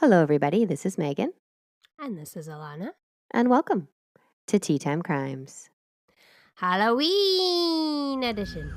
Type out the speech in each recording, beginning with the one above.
Hello, everybody. This is Megan, And this is Alana. and welcome to Tea Time Crimes. Halloween edition.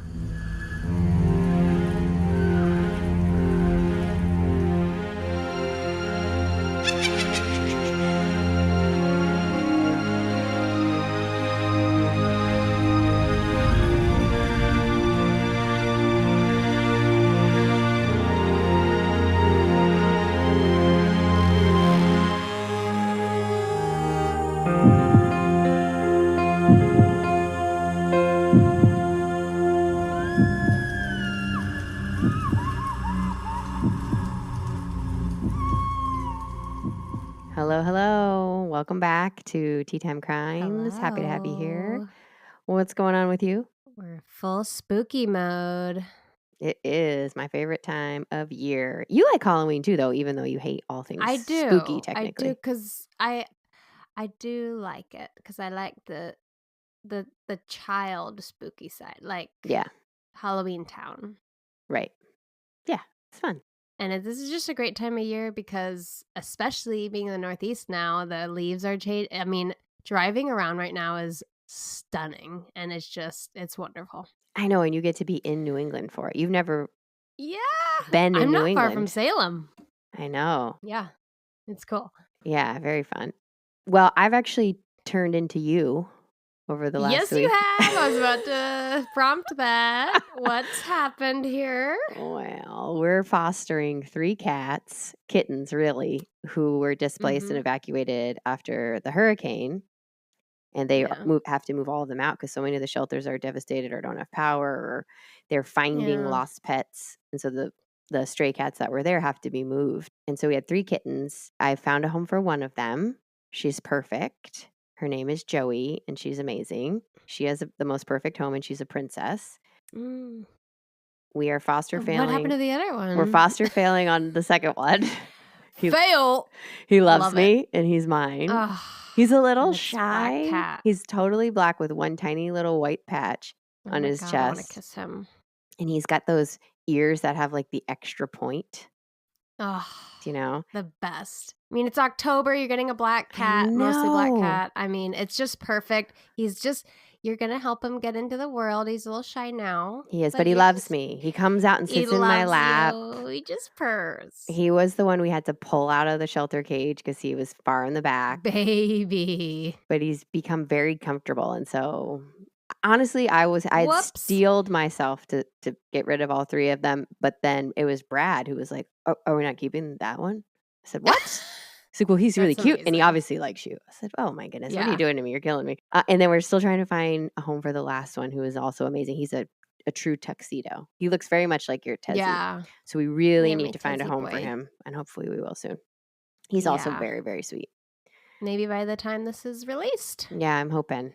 Hello. Welcome back to Tea Time Crimes. Happy to have you here. Hello. What's going on with you? We're full spooky mode. It is my favorite time of year. You like Halloween too, though, even though you hate all things I do. spooky, technically. I do because I do like it because I like the child spooky side, like Yeah, Halloween Town. right. Yeah, it's fun. And this is just a great time of year because, especially being in the Northeast now, the leaves are changed. I mean, driving around right now is stunning, and it's wonderful. I know, and you get to be in New England for it. You've never Yeah, been in I'm New not far from England. Salem. I know. Yeah, it's cool. Yeah, very fun. Well, I've actually turned into you over the last Yes, week. you have. I was about to prompt that. What's happened here? Well, we're fostering 3 kittens really, who were displaced and Mhm. evacuated after the hurricane. And they Yeah. have to move all of them out because so many of the shelters are devastated or don't have power, or they're finding Yeah. lost pets. And so the stray cats that were there have to be moved. And so we had 3 kittens. I found a home for one of them. She's perfect. Her name is Joey, and she's amazing. She has the most perfect home, and she's a princess. Mm. We are foster What failing. happened to the other one? We're foster failing on the second one. Fail. He loves Love me, and he's mine. Ugh, He's a little and it's black shy. cat. He's totally black with one tiny little white patch Oh on my his God, I want to chest. kiss him. And he's got those ears that have like the extra point, Oh, you know? the best. I mean, it's October. You're getting a black cat, mostly black cat. I mean, it's just perfect. You're going to help him get into the world. He's a little shy now. He is, but he loves me. He comes out and He sits in my loves lap. you. He just purrs. He was the one we had to pull out of the shelter cage because he was far in the back. Baby. But he's become very comfortable. And so honestly, I had Whoops. steeled myself to get rid of all 3 of them. But then it was Brad who was like, "Oh, are we not keeping that one?" I said, "What?" He's like, "Well, he's really That's cute, and he amazing. obviously likes you." I said, "Oh my goodness, what are you Yeah. doing to me? You're killing me." And then we're still trying to find a home for the last one, who is also amazing. He's a true tuxedo. He looks very much like your Tessie. Yeah. So we really Yeah, need my to find a Tessie home for boy. him, and hopefully we will soon. He's also Yeah. very, very sweet. Maybe by the time this is released. Yeah, I'm hoping.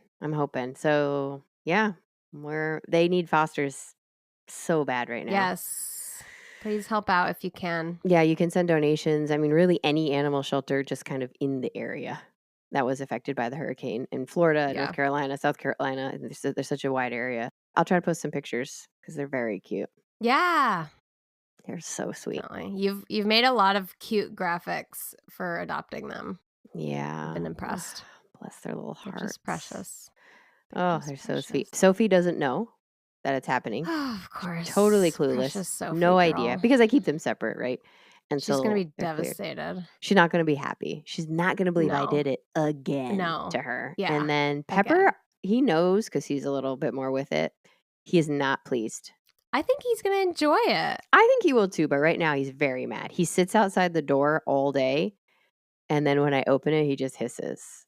So yeah, they need fosters so bad right now. Yes. Please help out if you can. Yeah, you can send donations. I mean, really any animal shelter just kind of in the area that was affected by the hurricane in Florida, Yeah. North Carolina, South Carolina. There's such a wide area. I'll try to post some pictures because they're very cute. Yeah. They're so sweet. Definitely. You've made a lot of cute graphics for adopting them. Yeah. I've been impressed. Bless their little hearts. They're just precious. Oh, they're so sweet. Sophie doesn't know that it's happening. Oh, of course. Totally clueless. Precious Sophie, no idea. Because I keep them separate, right? And she's going to be they're cleared. devastated. She's not going to be happy. She's not going to believe I No. did it again No. to her. Yeah. And then Pepper, he knows because he's a little bit more with it. He is not pleased. I think he's going to enjoy it. I think he will too, but right now he's very mad. He sits outside the door all day, and then when I open it, he just hisses.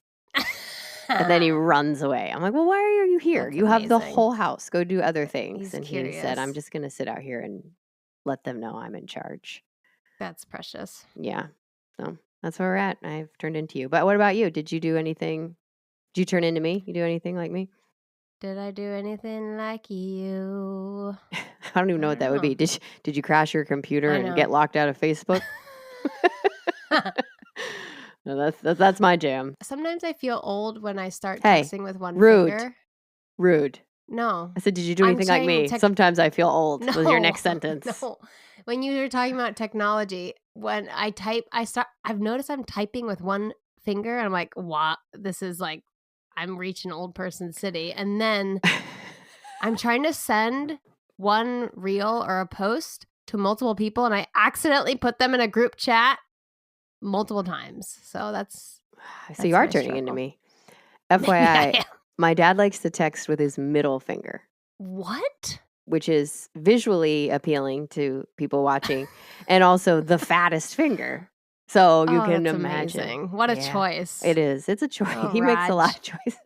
And then he runs away. I'm like, well, why are you here? That's you have the amazing. whole house. Go do other things. He's and curious. He said, I'm just going to sit out here and let them know I'm in charge. That's precious. Yeah. So that's where we're at. I've turned into you. But what about you? Did you do anything? Did you turn into me? You do anything like me? Did I do anything like you? I don't even know what that would be. Did you crash your computer and get locked out of Facebook? No, that's my jam. Sometimes I feel old when I start texting with one finger. Rude. No. I said, did you do anything like me? Sometimes I feel old was your next sentence. When you were talking about technology, when I type, I've noticed I'm typing with one finger. And I'm like, wow, this is like, I'm reaching old person city. And then I'm trying to send one reel or a post to multiple people, and I accidentally put them in a group chat multiple times. So that's So you are my turning into struggle. me. Maybe I FYI, am. my dad likes to text with his middle finger, What? which is visually appealing to people watching, and also the fattest finger. So you Oh, can that's imagine. amazing. What a Yeah, choice. it is. It's a choice. Oh, He makes a lot Raj. of choices.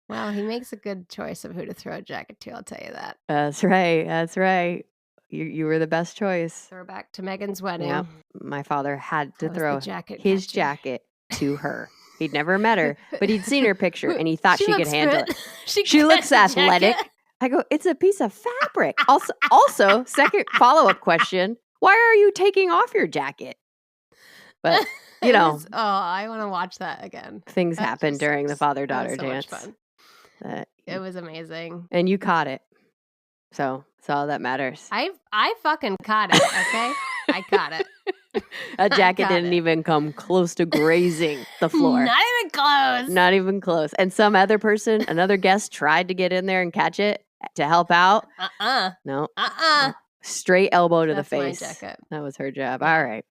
Well, he makes a good choice of who to throw a jacket to, I'll tell you that. That's right. That's right. You were the best choice. Throw back to Megan's wedding. Yep. My father had to I was the throw jacket his catcher. jacket to her. He'd never met her, but he'd seen her picture and he thought she could looks handle good. it. She looks catch a athletic. jacket. I go, it's a piece of fabric. Also, second follow-up question, why are you taking off your jacket? But, you know, I want to watch that again. things That happen just during the looks- father-daughter that was dance. so much fun. fun. It was amazing. And you caught it. So it's all that matters. I fucking caught it, okay? I caught it. A jacket caught didn't it. even come close to grazing the floor. Not even close. Not even close. And some other person, another guest tried to get in there and catch it to help out. No. Straight elbow to the face. That's my jacket. That was her job. Yeah. All right.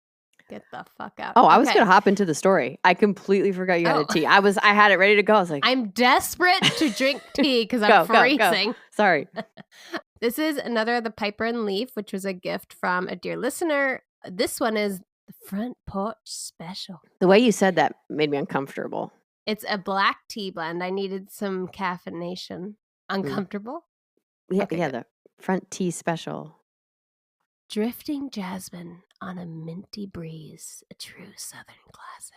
Get the fuck out. Oh, I was going to hop into the story. I completely forgot you had a tea. I had it ready to go. I was like, I'm desperate to drink tea because I'm freezing. Go. Sorry. This is another of the Piper and Leaf, which was a gift from a dear listener. This one is the Front Porch Special. The way you said that made me uncomfortable. It's a black tea blend. I needed some caffeination. Uncomfortable? Yeah, Okay, yeah, good. the Front Tea Special. Drifting jasmine on a minty breeze, a true Southern classic.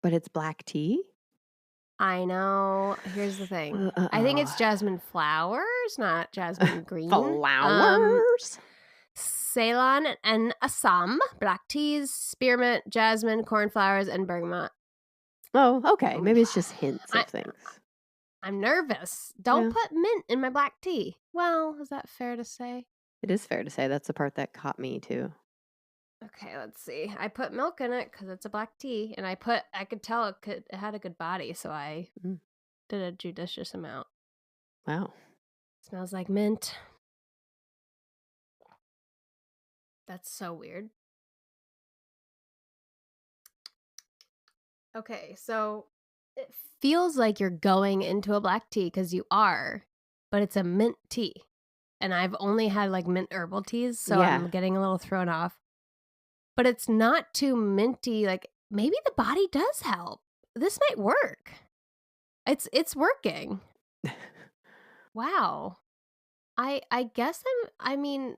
But it's black tea? I know. Here's the thing. I think it's jasmine flowers, not jasmine green. Flowers? Ceylon and Assam, black teas, spearmint, jasmine, cornflowers, and bergamot. Oh, okay. Maybe it's just hints of things. I'm nervous. Don't put mint in my black tea. Well, is that fair to say? It is fair to say. That's the part that caught me too. Okay, let's see. I put milk in it because it's a black tea, and I could tell it had a good body, so I did a judicious amount. Wow. Smells like mint. That's so weird. Okay, so it feels like you're going into a black tea because you are, but it's a mint tea. And I've only had like mint herbal teas, so I'm getting a little thrown off. But it's not too minty. Like maybe the body does help. This might work. It's working. Wow. I guess I mean,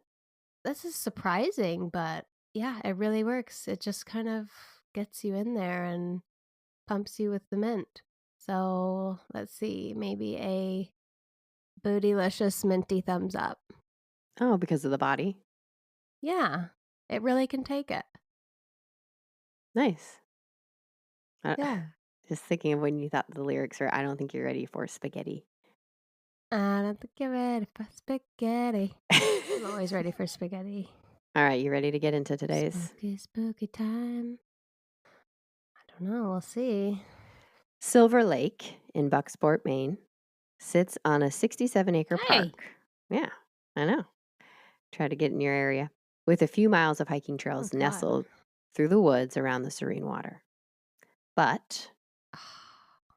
this is surprising, but yeah, it really works. It just kind of gets you in there and pumps you with the mint. So let's see, maybe a bootylicious minty thumbs up. Oh, because of the body? Yeah, it really can take it. Nice. Yeah. Just thinking of when you thought the lyrics were, I don't think you're ready for spaghetti. I don't think you're ready for spaghetti. I'm always ready for spaghetti. All right, you ready to get into today's? Spooky time. I don't know, we'll see. Silver Lake in Bucksport, Maine, sits on a 67-acre park. Yeah, I know. Try to get in your area. With a few miles of hiking trails nestled through the woods around the serene water. But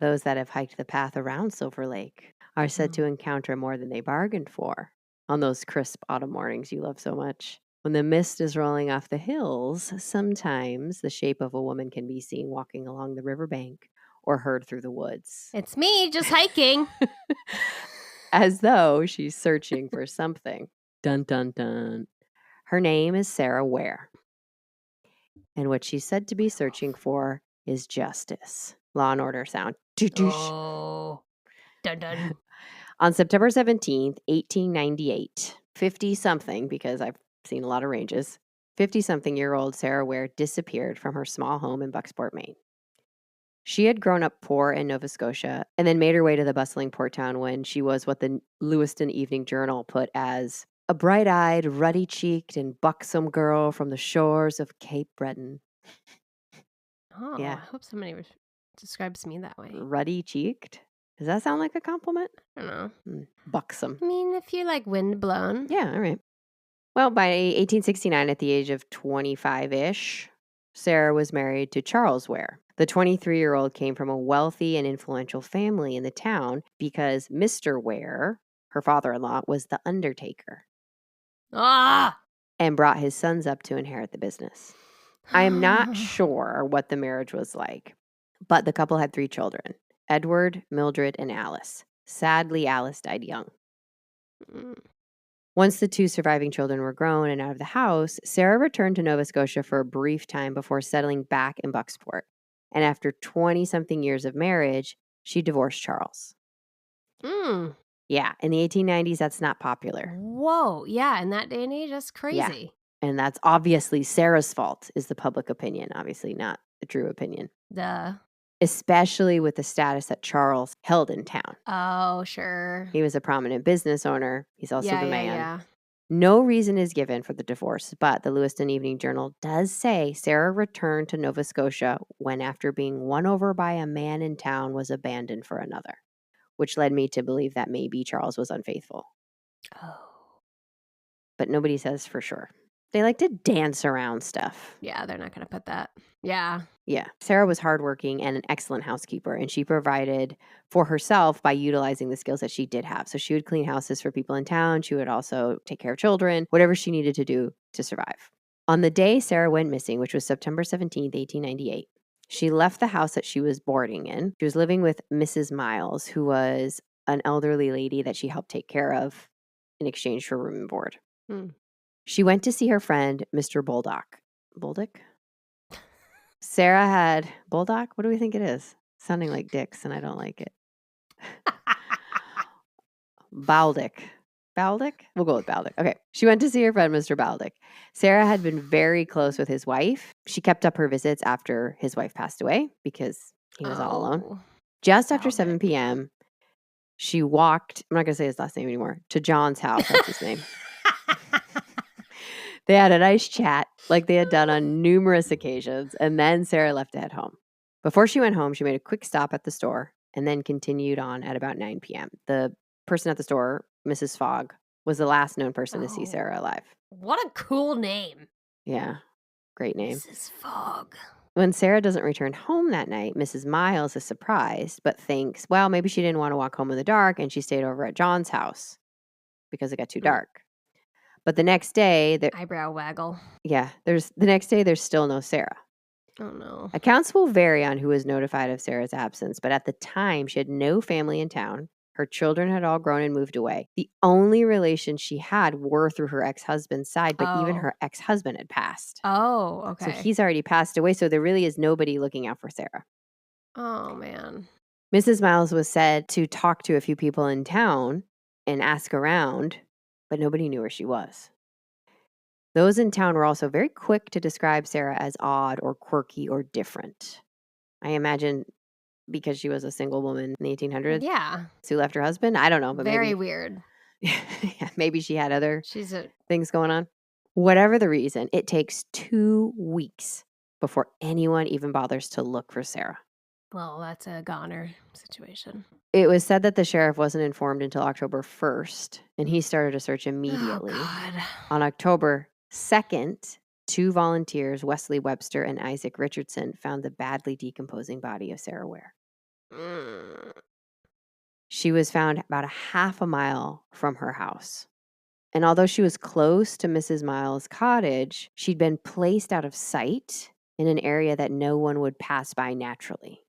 those that have hiked the path around Silver Lake are said to encounter more than they bargained for on those crisp autumn mornings you love so much. When the mist is rolling off the hills, sometimes the shape of a woman can be seen walking along the riverbank or heard through the woods. It's me, just hiking. As though she's searching for something. Dun, dun, dun. Her name is Sarah Ware. And what she's said to be searching for is justice. Law and Order sound. Oh. Dun, dun. On September 17th, 1898, 50-something, because I've seen a lot of ranges, 50-something-year-old Sarah Ware disappeared from her small home in Bucksport, Maine. She had grown up poor in Nova Scotia and then made her way to the bustling port town when she was what the Lewiston Evening Journal put as A bright-eyed, ruddy-cheeked, and buxom girl from the shores of Cape Breton. Oh, Yeah. I hope somebody describes me that way. Ruddy-cheeked? Does that sound like a compliment? I don't know. Buxom. I mean, if you like wind blown. Yeah, all right. Well, by 1869, at the age of 25-ish, Sarah was married to Charles Ware. The 23-year-old came from a wealthy and influential family in the town because Mr. Ware, her father-in-law, was the undertaker Ah! and brought his sons up to inherit the business. I am not sure what the marriage was like, but the couple had 3 children, Edward, Mildred, and Alice. Sadly, Alice died young. Once the 2 surviving children were grown and out of the house, Sarah returned to Nova Scotia for a brief time before settling back in Bucksport. And after 20-something years of marriage, she divorced Charles. Yeah, in the 1890s, that's not popular. Whoa, yeah, in that day and age, that's crazy. Yeah. And that's obviously Sarah's fault, is the public opinion, obviously not the true opinion. Duh. Especially with the status that Charles held in town. Oh, sure. He was a prominent business owner. He's also the man. Yeah. No reason is given for the divorce, but the Lewiston Evening Journal does say Sarah returned to Nova Scotia when, after being won over by a man in town, was abandoned for another, which led me to believe that maybe Charles was unfaithful. Oh. But nobody says for sure. They like to dance around stuff. Yeah, they're not going to put that. Yeah. Yeah. Sarah was hardworking and an excellent housekeeper, and she provided for herself by utilizing the skills that she did have. So she would clean houses for people in town. She would also take care of children, whatever she needed to do to survive. On the day Sarah went missing, which was September 17th, 1898, she left the house that she was boarding in. She was living with Mrs. Miles, who was an elderly lady that she helped take care of in exchange for room and board. She went to see her friend, Mr. Boldock. Boldock? Sarah had Bulldog? What do we think it is? Sounding like dicks, and I don't like it. Baldick. Baldick? We'll go with Baldick. Okay. She went to see her friend, Mr. Baldick. Sarah had been very close with his wife. She kept up her visits after his wife passed away because he was all alone. Just after 7 p.m., she walked, I'm not going to say his last name anymore, to John's house. That's his name. They had a nice chat like they had done on numerous occasions, and then Sarah left to head home. Before she went home, she made a quick stop at the store and then continued on at about 9 p.m. The person at the store, Mrs. Fogg, was the last known person to see Sarah alive. What a cool name. Yeah, great name. Mrs. Fogg. When Sarah doesn't return home that night, Mrs. Miles is surprised, but thinks, well, maybe she didn't want to walk home in the dark, and she stayed over at John's house because it got too dark. But the next day, eyebrow waggle. Yeah, the next day there's still no Sarah. Oh no. Accounts will vary on who was notified of Sarah's absence, but at the time she had no family in town. Her children had all grown and moved away. The only relations she had were through her ex-husband's side, but even her ex-husband had passed. Oh, okay. So he's already passed away, so there really is nobody looking out for Sarah. Oh man. Mrs. Miles was said to talk to a few people in town and ask around, but nobody knew where she was. Those in town were also very quick to describe Sarah as odd or quirky or different. I imagine because she was a single woman in the 1800s. Yeah. Who left her husband. I don't know, but very weird. Yeah, maybe she had other She's things going on. Whatever the reason, it takes 2 weeks before anyone even bothers to look for Sarah. Well, that's a goner situation. It was said that the sheriff wasn't informed until October 1st, and he started a search immediately. Oh, God. On October 2nd, 2 volunteers, Wesley Webster and Isaac Richardson, found the badly decomposing body of Sarah Ware. She was found about a half a mile from her house. And although she was close to Mrs. Miles' cottage, she'd been placed out of sight in an area that no one would pass by naturally.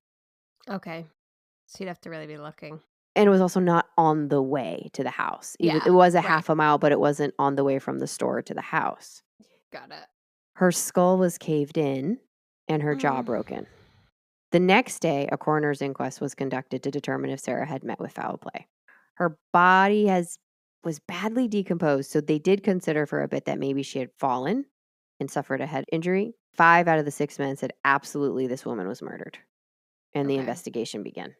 Okay. So you'd have to really be looking. And it was also not on the way to the house. It was a half a mile, but it wasn't on the way from the store to the house. Got it. Her skull was caved in and her jaw broken. The next day, a coroner's inquest was conducted to determine if Sarah had met with foul play. Her body was badly decomposed, so they did consider for a bit that maybe she had fallen and suffered a head injury. 5 out of the 6 men said absolutely this woman was murdered, and the investigation began.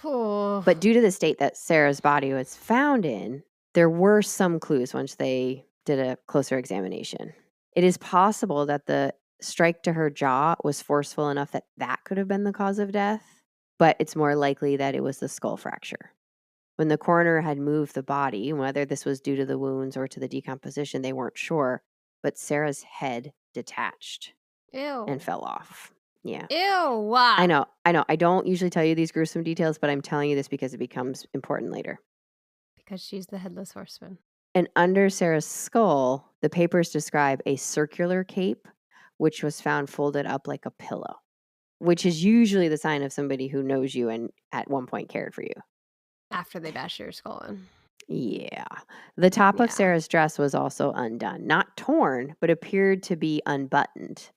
But due to the state that Sarah's body was found in, there were some clues once they did a closer examination. It is possible that the strike to her jaw was forceful enough that that could have been the cause of death, but it's more likely that it was the skull fracture. When the coroner had moved the body, whether this was due to the wounds or to the decomposition, they weren't sure, but Sarah's head detached and Ew. fell off. Yeah. Ew. I know. I don't usually tell you these gruesome details, but I'm telling you this because it becomes important later. Because she's the headless horseman. And under Sarah's skull, the papers describe a circular cape, which was found folded up like a pillow, which is usually the sign of somebody who knows you and at one point cared for you. After they bash your skull in. Yeah. The top of Yeah. Sarah's dress was also undone, not torn, but appeared to be unbuttoned.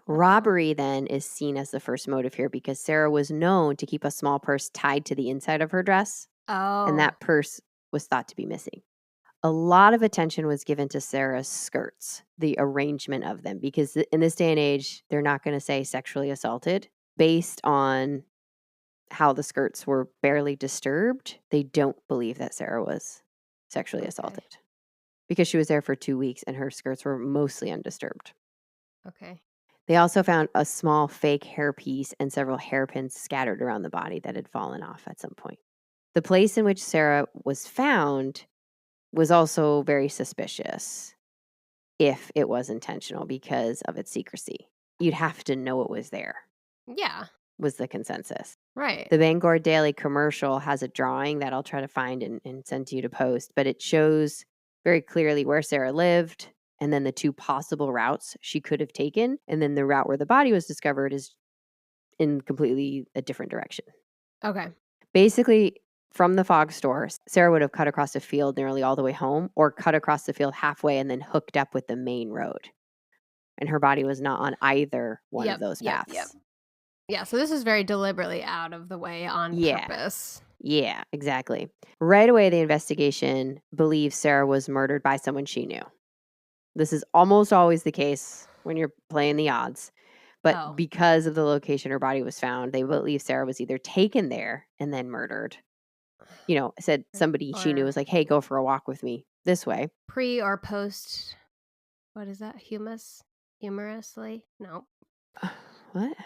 Robbery then is seen as the first motive here because Sarah was known to keep a small purse tied to the inside of her dress, and Oh. that purse was thought to be missing. A lot of attention was given to Sarah's skirts, the arrangement of them, because in this day and age, they're not going to say sexually assaulted. Based on how the skirts were barely disturbed, they don't believe that Sarah was sexually assaulted because she was there for 2 weeks and her skirts were mostly undisturbed. Okay. They also found a small fake hairpiece and several hairpins scattered around the body that had fallen off at some point. The place in which Sarah was found was also very suspicious if it was intentional because of its secrecy. You'd have to know it was there, Yeah. was the consensus. Right. The Bangor Daily commercial has a drawing that I'll try to find and send to you to post, but it shows very clearly where Sarah lived and then the two possible routes she could have taken. And then the route where the body was discovered is in completely a different direction. Okay. Basically, from the fog store, Sarah would have cut across a field nearly all the way home or cut across the field halfway and then hooked up with the main road. And her body was not on either one of those paths. Yeah, so this is very deliberately out of the way on purpose. Yeah, exactly. Right away, the investigation believes Sarah was murdered by someone she knew. This is almost always the case when you're playing the odds. But because of the location her body was found, they believe Sarah was either taken there and then murdered. You know, said somebody she knew was like, hey, go for a walk with me this way. Pre or post, what is that? Humorously? No. What?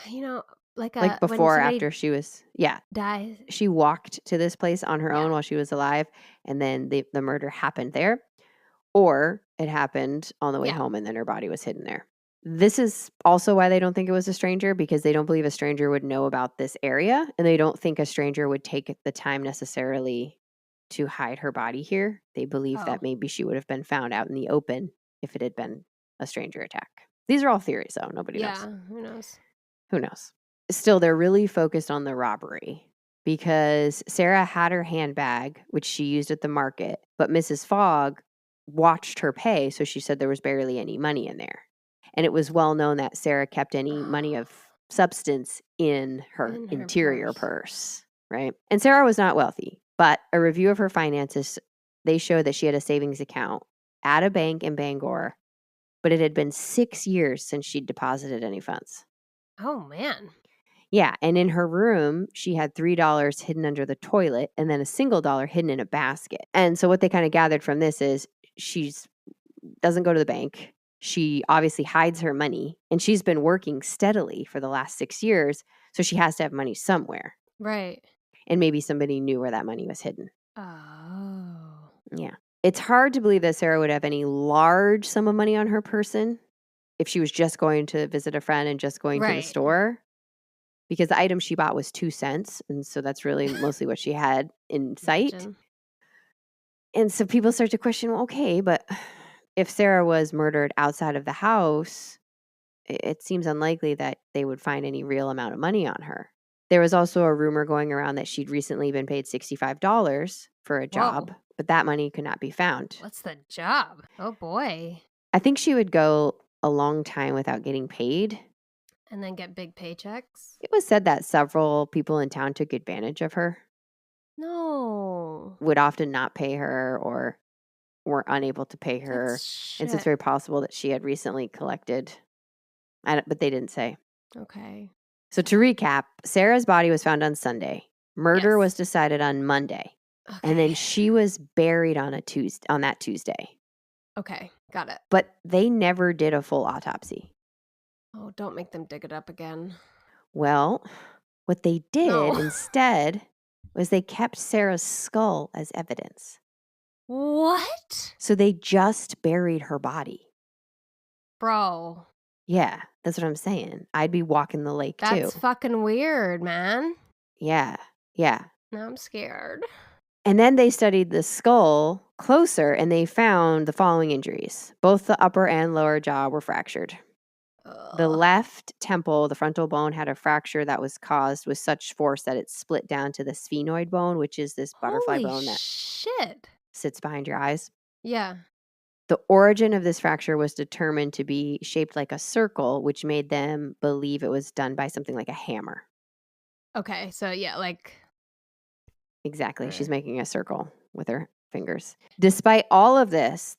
You know, like before or after she was, dies. She walked to this place on her own while she was alive, and then the murder happened there. Or it happened on the way home and then her body was hidden there. This is also why they don't think it was a stranger, because they don't believe a stranger would know about this area, and they don't think a stranger would take the time necessarily to hide her body here. They believe that maybe she would have been found out in the open if it had been a stranger attack. These are all theories, though. Nobody knows. Yeah, who knows? Who knows? Still, they're really focused on the robbery because Sarah had her handbag, which she used at the market, but Mrs. Fogg watched her pay, so she said there was barely any money in there. And it was well known that Sarah kept any money of substance in her interior purse, right? And Sarah was not wealthy, but a review of her finances, they showed that she had a savings account at a bank in Bangor, but it had been 6 years since she'd deposited any funds. Oh, man. Yeah, and in her room, she had $3 hidden under the toilet and then a single dollar hidden in a basket. And so what they kind of gathered from this is she doesn't go to the bank. She obviously hides her money, and she's been working steadily for the last 6 years, so she has to have money somewhere. Right. And maybe somebody knew where that money was hidden. Oh. Yeah. It's hard to believe that Sarah would have any large sum of money on her person if she was just going to visit a friend and just going to the store, because the item she bought was 2 cents. And so that's really mostly what she had in sight. Imagine. And so people start to question, well, okay, but if Sarah was murdered outside of the house, it seems unlikely that they would find any real amount of money on her. There was also a rumor going around that she'd recently been paid $65 for a job, but that money could not be found. What's the job? Oh, boy. I think she would go a long time without getting paid. And then get big paychecks? It was said that several people in town took advantage of her. No. Would often not pay her or were unable to pay her. And so it's very possible that she had recently collected, but they didn't say. Okay. So to recap, Sarah's body was found on Sunday. Murder was decided on Monday. Okay. And then she was buried on that Tuesday. Okay, got it. But they never did a full autopsy. Oh, don't make them dig it up again. Well, what they did No. instead was they kept Sarah's skull as evidence. What? So they just buried her body. Bro, Yeah, that's what I'm saying. I'd be walking the lake too. that's fucking weird, man. Yeah, yeah. Now I'm scared. And then they studied the skull closer and they found the following injuries. Both the upper and lower jaw were fractured. The Ugh. left temple, the frontal bone, had a fracture that was caused with such force that it split down to the sphenoid bone, which is this butterfly Holy bone that shit. sits behind your eyes. Yeah. The origin of this fracture was determined to be shaped like a circle, which made them believe it was done by something like a hammer. Okay, so yeah, like Exactly. She's Sure. making a circle with her fingers. Despite all of this,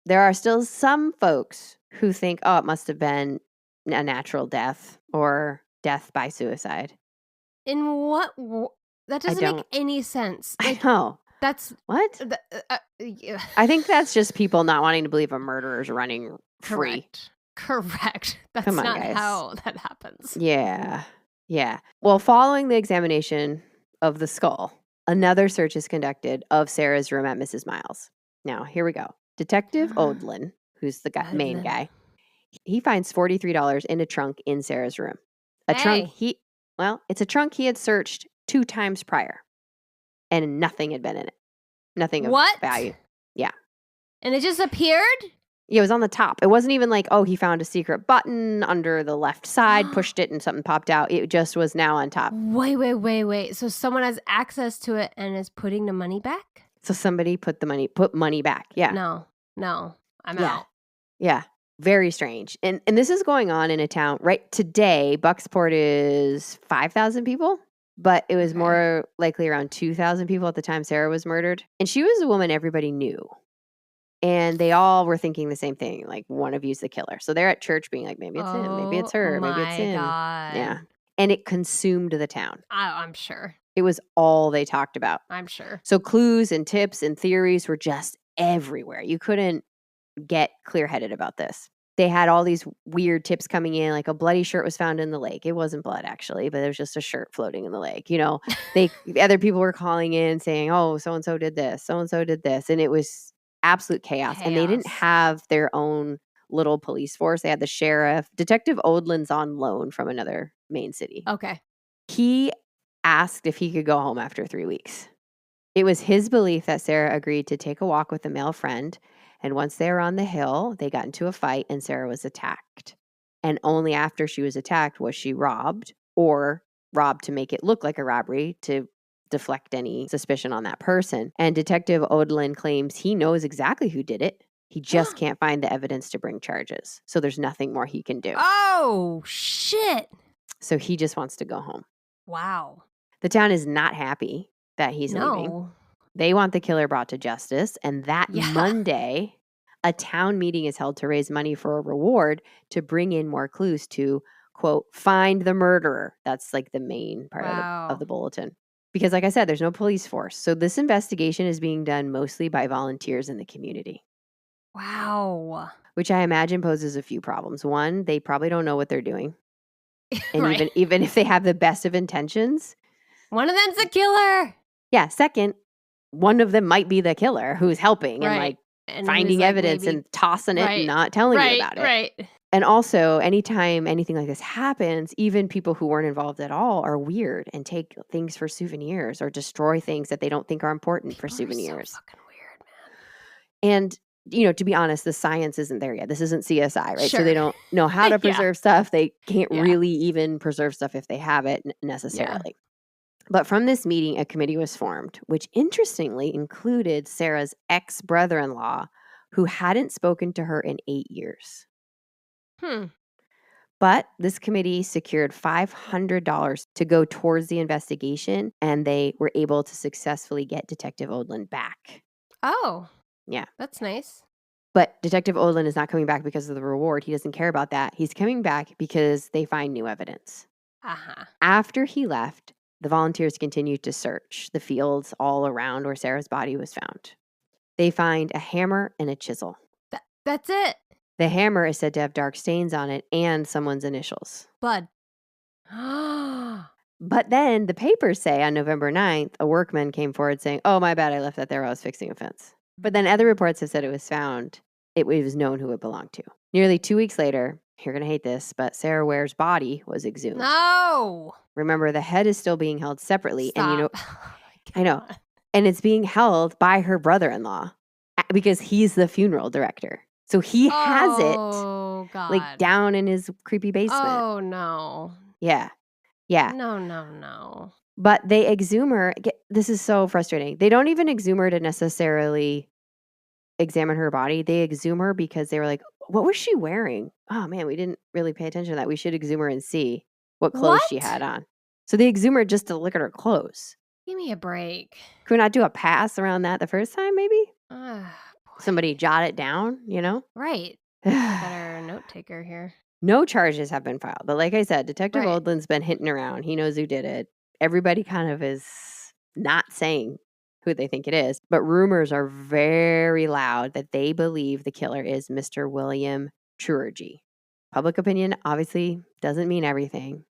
there are still some folks who think, oh, it must have been a natural death or death by suicide. in what that I doesn't make don't. any sense. I Like know. that's What? yeah. I think that's just people not wanting to believe a murderer is running free. Correct. That's Come on, not guys. how that happens. Yeah. Yeah. Well, following the examination of the skull, another search is conducted of Sarah's room at Mrs. Miles. Now, here we go. Detective Odlin, who's the main guy, he finds $43 in a trunk in Sarah's room. It's a trunk he had searched 2 times prior, and nothing had been in it. Nothing of value. Yeah. And it just appeared? Yeah, it was on the top. It wasn't even like, oh, he found a secret button under the left side, pushed it, and something popped out. It just was now on top. Wait. So someone has access to it and is putting the money back? So somebody put money back. Yeah. No. I'm out. Yeah. Very strange. And this is going on in a town right today. Bucksport is 5,000 people, but it was Okay. more likely around 2,000 people at the time Sarah was murdered. And she was a woman everybody knew. And they all were thinking the same thing, like one of you's the killer. So they're at church being like, maybe it's him, maybe it's her, maybe it's him. God. Yeah. And it consumed the town. I'm sure. It was all they talked about. I'm sure. So clues and tips and theories were just everywhere. You couldn't get clear-headed about this. They had all these weird tips coming in, like a bloody shirt was found in the lake. It wasn't blood actually, but it was just a shirt floating in the lake. You know, other people were calling in saying, oh, so-and-so did this, so-and-so did this. And it was absolute chaos. And they didn't have their own little police force. They had the sheriff. Detective Odlin's on loan from another Maine city. Okay. He asked if he could go home after 3 weeks. It was his belief that Sarah agreed to take a walk with a male friend. And once they were on the hill, they got into a fight and Sarah was attacked. And only after she was attacked was she robbed, or robbed to make it look like a robbery to deflect any suspicion on that person. And Detective Odlin claims he knows exactly who did it. He just can't find the evidence to bring charges. So there's nothing more he can do. Oh, shit. So he just wants to go home. Wow. The town is not happy that he's leaving. They want the killer brought to justice. And that Monday, a town meeting is held to raise money for a reward to bring in more clues to, quote, find the murderer. That's like the main part of the bulletin. Because like I said, there's no police force. So this investigation is being done mostly by volunteers in the community. Wow. Which I imagine poses a few problems. One, they probably don't know what they're doing. And even if they have the best of intentions. One of them's a killer. Yeah. Second, one of them might be the killer who's helping and finding evidence and tossing it and not telling you about it. Right. And also, anytime anything like this happens, even people who weren't involved at all are weird and take things for souvenirs or destroy things that they don't think are important for souvenirs. So fucking weird, man. And, you know, to be honest, the science isn't there yet. This isn't CSI, right? Sure. So they don't know how to preserve stuff. They can't really even preserve stuff if they have it necessarily. Yeah. But from this meeting, a committee was formed, which interestingly included Sarah's ex-brother-in-law, who hadn't spoken to her in 8 years. But this committee secured $500 to go towards the investigation, and they were able to successfully get Detective Odlin back. Oh. Yeah. That's nice. But Detective Odlin is not coming back because of the reward. He doesn't care about that. He's coming back because they find new evidence. After he left, the volunteers continued to search the fields all around where Sarah's body was found. They find a hammer and a chisel. That's it. The hammer is said to have dark stains on it and someone's initials. Blood. But then the papers say on November 9th, a workman came forward saying, "Oh, my bad, I left that there while I was fixing a fence." But then other reports have said it was found, it was known who it belonged to. Nearly 2 weeks later, you're going to hate this, but Sarah Ware's body was exhumed. No. Remember, the head is still being held separately. Stop. And you know, Oh my I know. God. And it's being held by her brother-in-law because he's the funeral director. So he has it Oh, like God. down in his creepy basement. Oh, no. Yeah. Yeah. No. But they exhume her. This is so frustrating. They don't even exhume her to necessarily examine her body. They exhume her because they were like, what was she wearing? Oh, man, we didn't really pay attention to that. We should exhume her and see what clothes she had What? on. So they exhume her just to look at her clothes. Give me a break. Could we not do a pass around that the first time, maybe? Boy. Somebody jot it down, you know? Right. Better note taker here. No charges have been filed. But like I said, Detective Right. Oldland's been hitting around. He knows who did it. Everybody kind of is not saying who they think it is, but rumors are very loud that they believe the killer is Mr. William Truergy. Public opinion obviously doesn't mean everything,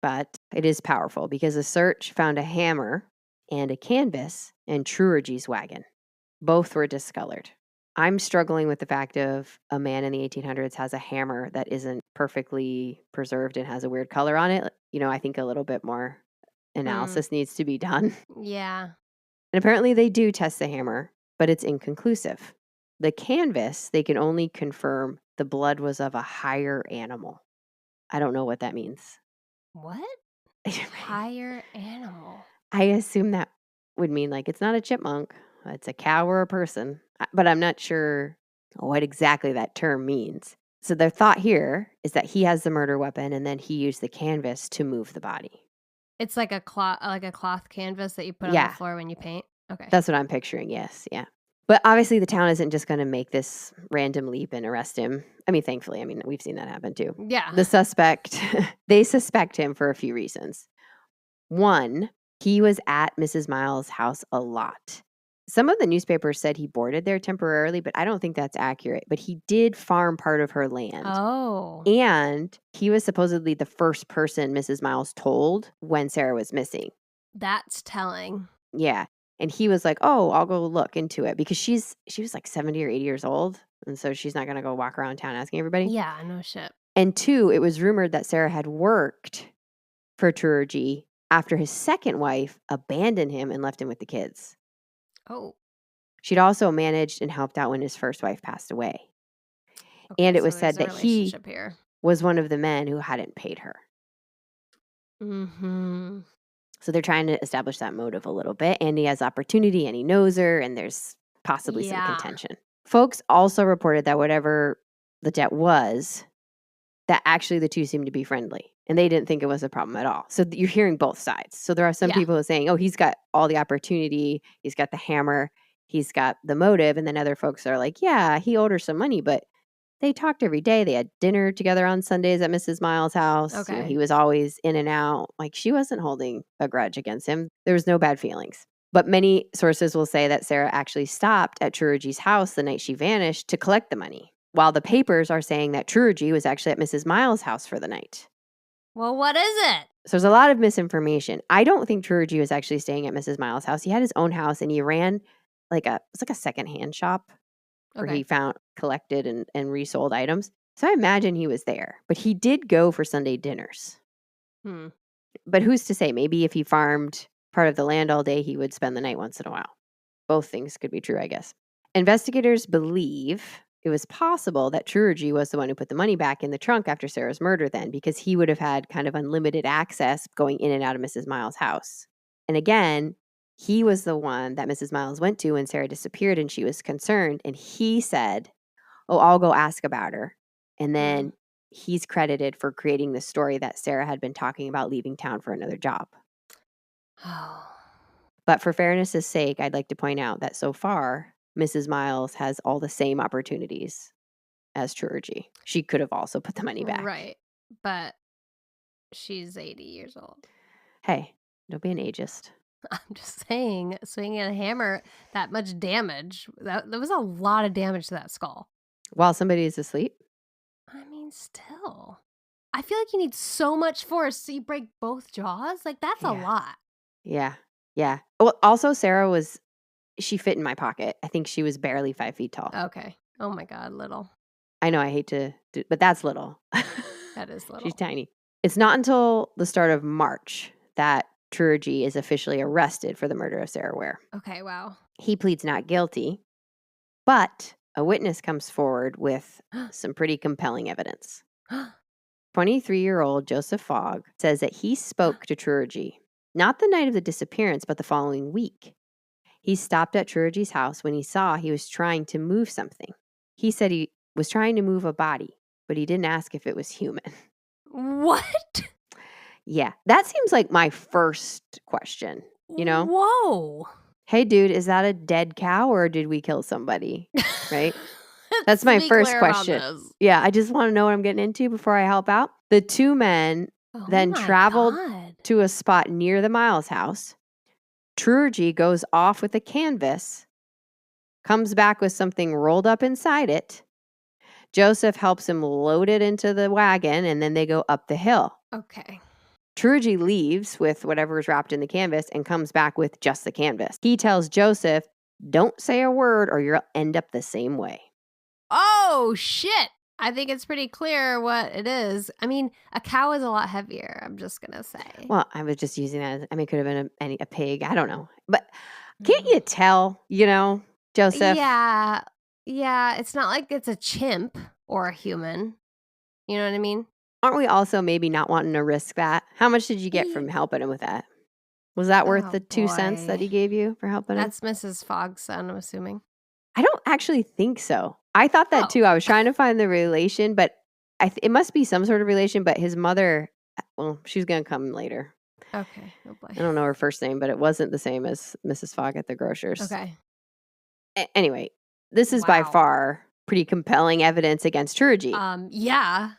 but it is powerful because a search found a hammer and a canvas in Truergy's wagon. Both were discolored. I'm struggling with the fact of a man in the 1800s has a hammer that isn't perfectly preserved and has a weird color on it. You know, I think a little bit more analysis needs to be done. Yeah. And apparently they do test the hammer, but it's inconclusive. The canvas, they can only confirm the blood was of a higher animal. I don't know what that means. What? Higher animal. I assume that would mean like it's not a chipmunk, it's a cow or a person, but I'm not sure what exactly that term means. So their thought here is that he has the murder weapon and then he used the canvas to move the body. It's like a cloth canvas that you put on the Yeah, floor when you paint. Okay. that's what I'm picturing. Yes, yeah. But obviously the town isn't just going to make this random leap and arrest him. I mean, thankfully, we've seen that happen too. Yeah. The suspect, they suspect him for a few reasons. One, he was at Mrs. Miles' house a lot. Some of the newspapers said he boarded there temporarily, but I don't think that's accurate. But he did farm part of her land. Oh. And he was supposedly the first person Mrs. Miles told when Sarah was missing. That's telling. Yeah. And he was like, "Oh, I'll go look into it," because she was like 70 or 80 years old. And so she's not going to go walk around town asking everybody. Yeah, no shit. And two, it was rumored that Sarah had worked for Truergy after his second wife abandoned him and left him with the kids. Oh. She'd also managed and helped out when his first wife passed away. Okay, And it so was said there's that a he relationship here. was one of the men who hadn't paid her. Mm-hmm. So they're trying to establish that motive a little bit. And he has opportunity and he knows her and there's possibly some contention. Folks also reported that whatever the debt was, that actually the two seemed to be friendly and they didn't think it was a problem at all. So you're hearing both sides. So there are some people saying, oh, he's got all the opportunity. He's got the hammer. He's got the motive. And then other folks are like, yeah, he owed her some money, but they talked every day. They had dinner together on Sundays at Mrs. Miles' house. Okay. You know, he was always in and out. Like she wasn't holding a grudge against him. There was no bad feelings. But many sources will say that Sarah actually stopped at Truergy's house the night she vanished to collect the money, while the papers are saying that Truergy was actually at Mrs. Miles' house for the night. Well, what is it? So there's a lot of misinformation. I don't think Truergy was actually staying at Mrs. Miles' house. He had his own house and he ran it was like a secondhand shop where he found, collected, and resold items. So I imagine he was there, but he did go for Sunday dinners. But who's to say? Maybe if he farmed part of the land all day, he would spend the night once in a while. Both things could be true, I guess. Investigators believe it was possible that Truergy was the one who put the money back in the trunk after Sarah's murder then, because he would have had kind of unlimited access going in and out of Mrs. Miles' house. And again, he was the one that Mrs. Miles went to when Sarah disappeared and she was concerned. And he said, oh, I'll go ask about her. And then he's credited for creating the story that Sarah had been talking about leaving town for another job. But for fairness' sake, I'd like to point out that so far, Mrs. Miles has all the same opportunities as Truergy. She could have also put the money back. Right. But she's 80 years old. Hey, don't be an ageist. I'm just saying, swinging a hammer, that much damage. That was a lot of damage to that skull. While somebody is asleep? I mean, still. I feel like you need so much force so you break both jaws. Like, that's a Yeah. lot. Yeah. Yeah. Well, also, she fit in my pocket. I think she was barely 5 feet tall. Okay. Oh my God, little. I know I hate to do, but that's little. That is little. She's tiny. It's not until the start of March that Truergy is officially arrested for the murder of Sarah Ware. Okay, wow. He pleads not guilty, but a witness comes forward with some pretty compelling evidence. 23-year-old Joseph Fogg says that he spoke to Truergy, not the night of the disappearance, but the following week. He stopped at Truergy's house when he saw he was trying to move something. He said he was trying to move a body, but he didn't ask if it was human. What? Yeah, that seems like my first question, you know? Whoa. Hey, dude, is that a dead cow or did we kill somebody? Right? That's Let's my be first clear about question. this. Yeah, I just want to know what I'm getting into before I help out. The two men Oh then my traveled God. to a spot near the Miles house. Truergy goes off with a canvas, comes back with something rolled up inside it. Joseph helps him load it into the wagon, and then they go up the hill. Okay. Truergy leaves with whatever is wrapped in the canvas and comes back with just the canvas. He tells Joseph, don't say a word or you'll end up the same way. Oh, shit. I think it's pretty clear what it is. I mean, a cow is a lot heavier, I'm just going to say. Well, I was just using that as, it could have been a pig. I don't know. But can't you tell, Joseph? Yeah. Yeah. It's not like it's a chimp or a human. You know what I mean? Aren't we also maybe not wanting to risk that? How much did you get from helping him with that? Was that worth the 2 cents that he gave you for helping him? That's Mrs. Fogg's son, I'm assuming. I don't actually think so. I thought that too. I was trying to find the relation, but it must be some sort of relation. But his mother, well, she's going to come later. Okay. Oh boy. I don't know her first name, but it wasn't the same as Mrs. Fogg at the grocer's. Okay. Anyway, this is by far pretty compelling evidence against Truergy. Yeah.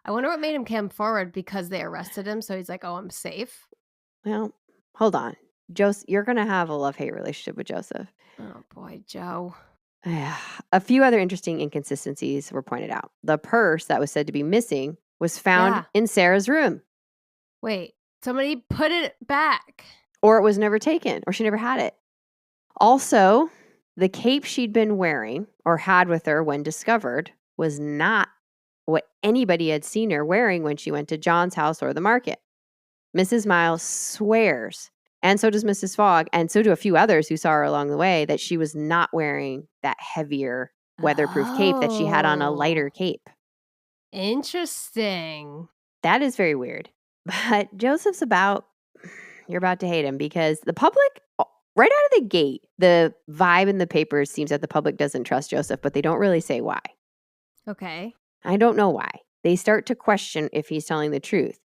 I wonder what made him come forward, because they arrested him. So he's like, oh, I'm safe. Well, hold on. Joseph, you're going to have a love-hate relationship with Joseph. Oh boy, Joe. A few other interesting inconsistencies were pointed out. The purse that was said to be missing was found in Sarah's room. Wait, somebody put it back. Or it was never taken, or she never had it. Also, the cape she'd been wearing or had with her when discovered was not what anybody had seen her wearing when she went to John's house or the market. Mrs. Miles swears, and so does Mrs. Fogg, and so do a few others who saw her along the way, that she was not wearing that heavier weatherproof cape, that she had on a lighter cape. Interesting. That is very weird. But Joseph's you're about to hate him, because the public, right out of the gate, the vibe in the papers seems that the public doesn't trust Joseph, but they don't really say why. Okay. I don't know why. They start to question if he's telling the truth.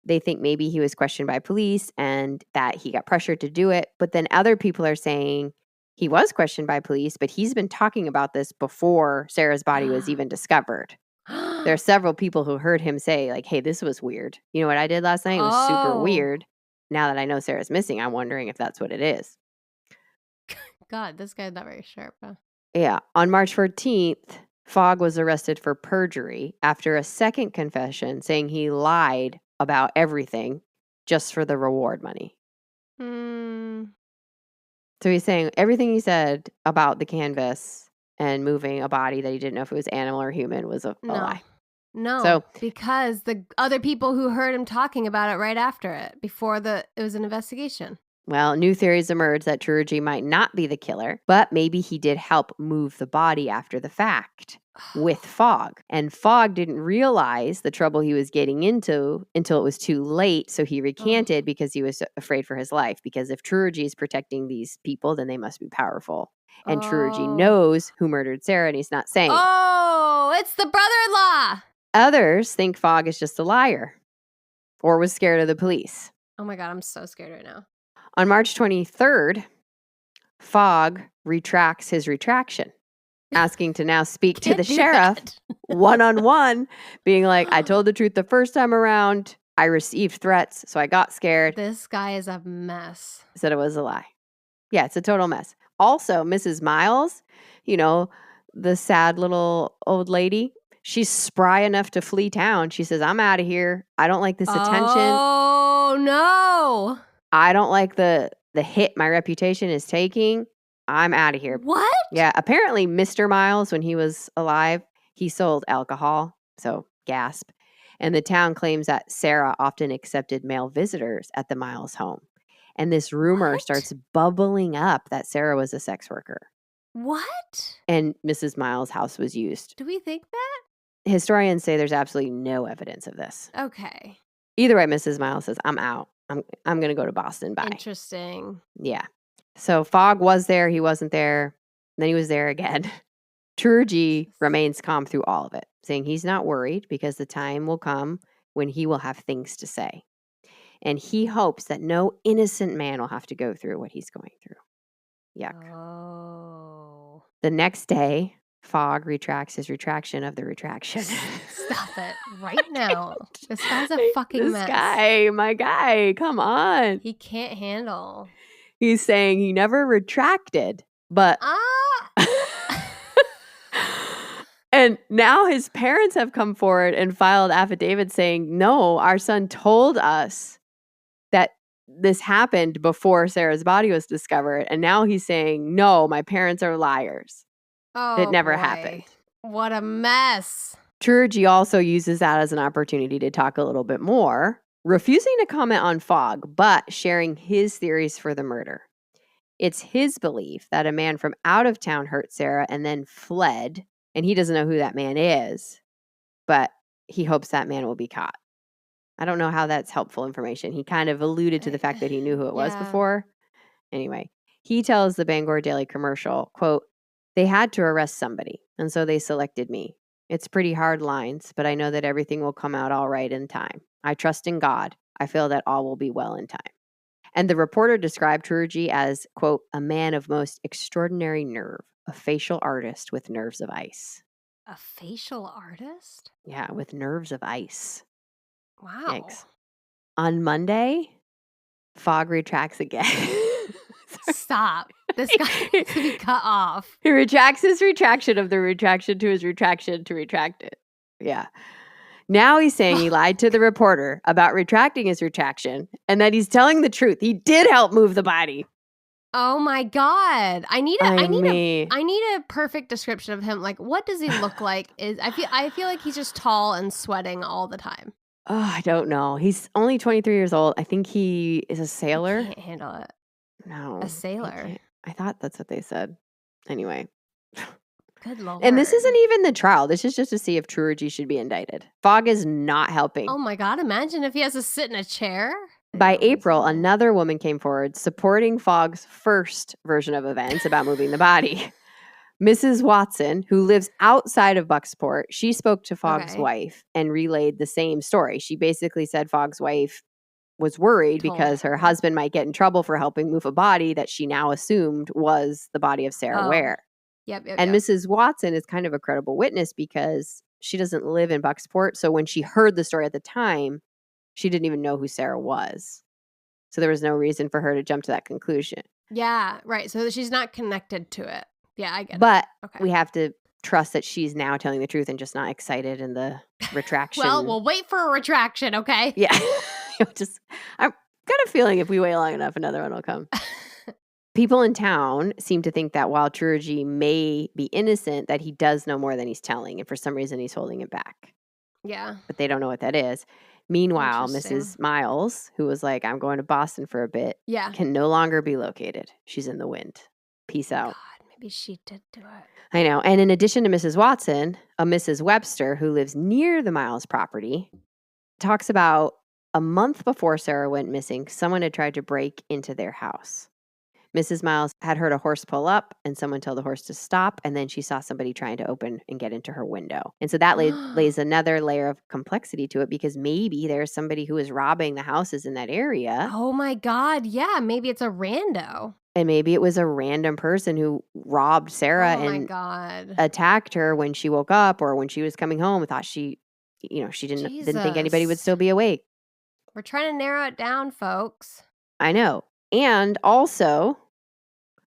They think maybe he was questioned by police and that he got pressured to do it. But then other people are saying he was questioned by police, but he's been talking about this before Sarah's body was even discovered. There are several people who heard him say, like, hey, this was weird. You know what I did last night? It was super weird. Now that I know Sarah's missing, I'm wondering if that's what it is. God, this guy's not very sharp, huh? Yeah. On March 14th, Fogg was arrested for perjury after a second confession saying he lied about everything just for the reward money. So he's saying everything he said about the canvas and moving a body that he didn't know if it was animal or human was a lie. No, because the other people who heard him talking about it right after it, before it was an investigation. Well, new theories emerged that Truergy might not be the killer, but maybe he did help move the body after the fact with Fogg. And Fogg didn't realize the trouble he was getting into until it was too late, so he recanted because he was afraid for his life. Because if Truergy is protecting these people, then they must be powerful. And Truergy knows who murdered Sarah, and he's not saying. Oh, it's the brother-in-law! Others think Fogg is just a liar or was scared of the police. Oh my God, I'm so scared right now. On March 23rd, Fogg retracts his retraction, asking to now speak to the sheriff one-on-one, being like, I told the truth the first time around. I received threats, so I got scared. This guy is a mess. Said it was a lie. Yeah, it's a total mess. Also, Mrs. Miles, you know, the sad little old lady, she's spry enough to flee town. She says, I'm out of here. I don't like this attention. Oh, no. I don't like the hit my reputation is taking. I'm out of here. What? Yeah, apparently Mr. Miles, when he was alive, he sold alcohol, so gasp. And the town claims that Sarah often accepted male visitors at the Miles home. And this rumor What? starts bubbling up that Sarah was a sex worker. What? And Mrs. Miles' house was used. Do we think that? Historians say there's absolutely no evidence of this. Okay. Either way, Mrs. Miles says, I'm out. I'm going to go to Boston. Bye. Interesting. Yeah. So Fogg was there. He wasn't there. Then he was there again. Turgi remains calm through all of it, saying he's not worried because the time will come when he will have things to say. And he hopes that no innocent man will have to go through what he's going through. Yuck. Oh. The next day, Fogg retracts his retraction of the retraction. Stop it right now. This guy's a fucking mess. My guy, come on. He can't handle. He's saying he never retracted, but... And now his parents have come forward and filed affidavits saying, no, our son told us that this happened before Sarah's body was discovered. And now he's saying, no, my parents are liars. Oh, it never boy. happened. What a mess. Turgi also uses that as an opportunity to talk a little bit more, refusing to comment on Fogg, but sharing his theories for the murder. It's his belief that a man from out of town hurt Sarah and then fled, and he doesn't know who that man is, but he hopes that man will be caught. I don't know how that's helpful information. He kind of alluded to the fact that he knew who it was before. Anyway, he tells the Bangor Daily Commercial, quote, they had to arrest somebody, and so they selected me. It's pretty hard lines, but I know that everything will come out all right in time. I trust in God. I feel that all will be well in time. And the reporter described Turgi as, quote, a man of most extraordinary nerve, a facial artist with nerves of ice. A facial artist? Yeah, with nerves of ice. Wow. Yikes. On Monday, Fogg retracts again. Stop. This guy needs to be cut off. He retracts his retraction of the retraction to his retraction to retract it. Yeah. Now he's saying he lied to the reporter about retracting his retraction and that he's telling the truth. He did help move the body. Oh my God. I need a perfect description of him. Like, what does he look like? I feel like he's just tall and sweating all the time. Oh, I don't know. He's only 23 years old. I think he is a sailor. I can't handle it. No. A sailor. I thought that's what they said. Anyway. Good Lord. And this isn't even the trial. This is just to see if Turgi should be indicted. Fogg is not helping. Oh my God. Imagine if he has to sit in a chair. By April, another woman came forward supporting Fogg's first version of events about moving the body. Mrs. Watson, who lives outside of Bucksport, she spoke to Fogg's wife and relayed the same story. She basically said Fogg's wife was worried because her husband might get in trouble for helping move a body that she now assumed was the body of Sarah Ware. Yep. Mrs. Watson is kind of a credible witness because she doesn't live in Bucksport. So when she heard the story at the time, she didn't even know who Sarah was. So there was no reason for her to jump to that conclusion. Yeah, right. So she's not connected to it. Yeah, I get it. But we have to trust that she's now telling the truth and just not excited in the retraction. Well, we'll wait for a retraction, okay? Yeah. I've got a feeling if we wait long enough, another one will come. People in town seem to think that while Turgi may be innocent, that he does know more than he's telling. And for some reason, he's holding it back. Yeah. But they don't know what that is. Meanwhile, Mrs. Miles, who was like, I'm going to Boston for a bit, can no longer be located. She's in the wind. Peace out. God, maybe she did do it. I know. And in addition to Mrs. Watson, a Mrs. Webster, who lives near the Miles property, talks about a month before Sarah went missing, someone had tried to break into their house. Mrs. Miles had heard a horse pull up and someone tell the horse to stop. And then she saw somebody trying to open and get into her window. And so that lays another layer of complexity to it because maybe there's somebody who is robbing the houses in that area. Oh my God. Yeah. Maybe it's a rando. And maybe it was a random person who robbed Sarah and attacked her when she woke up or when she was coming home and thought she didn't think anybody would still be awake. We're trying to narrow it down, folks. I know. And also,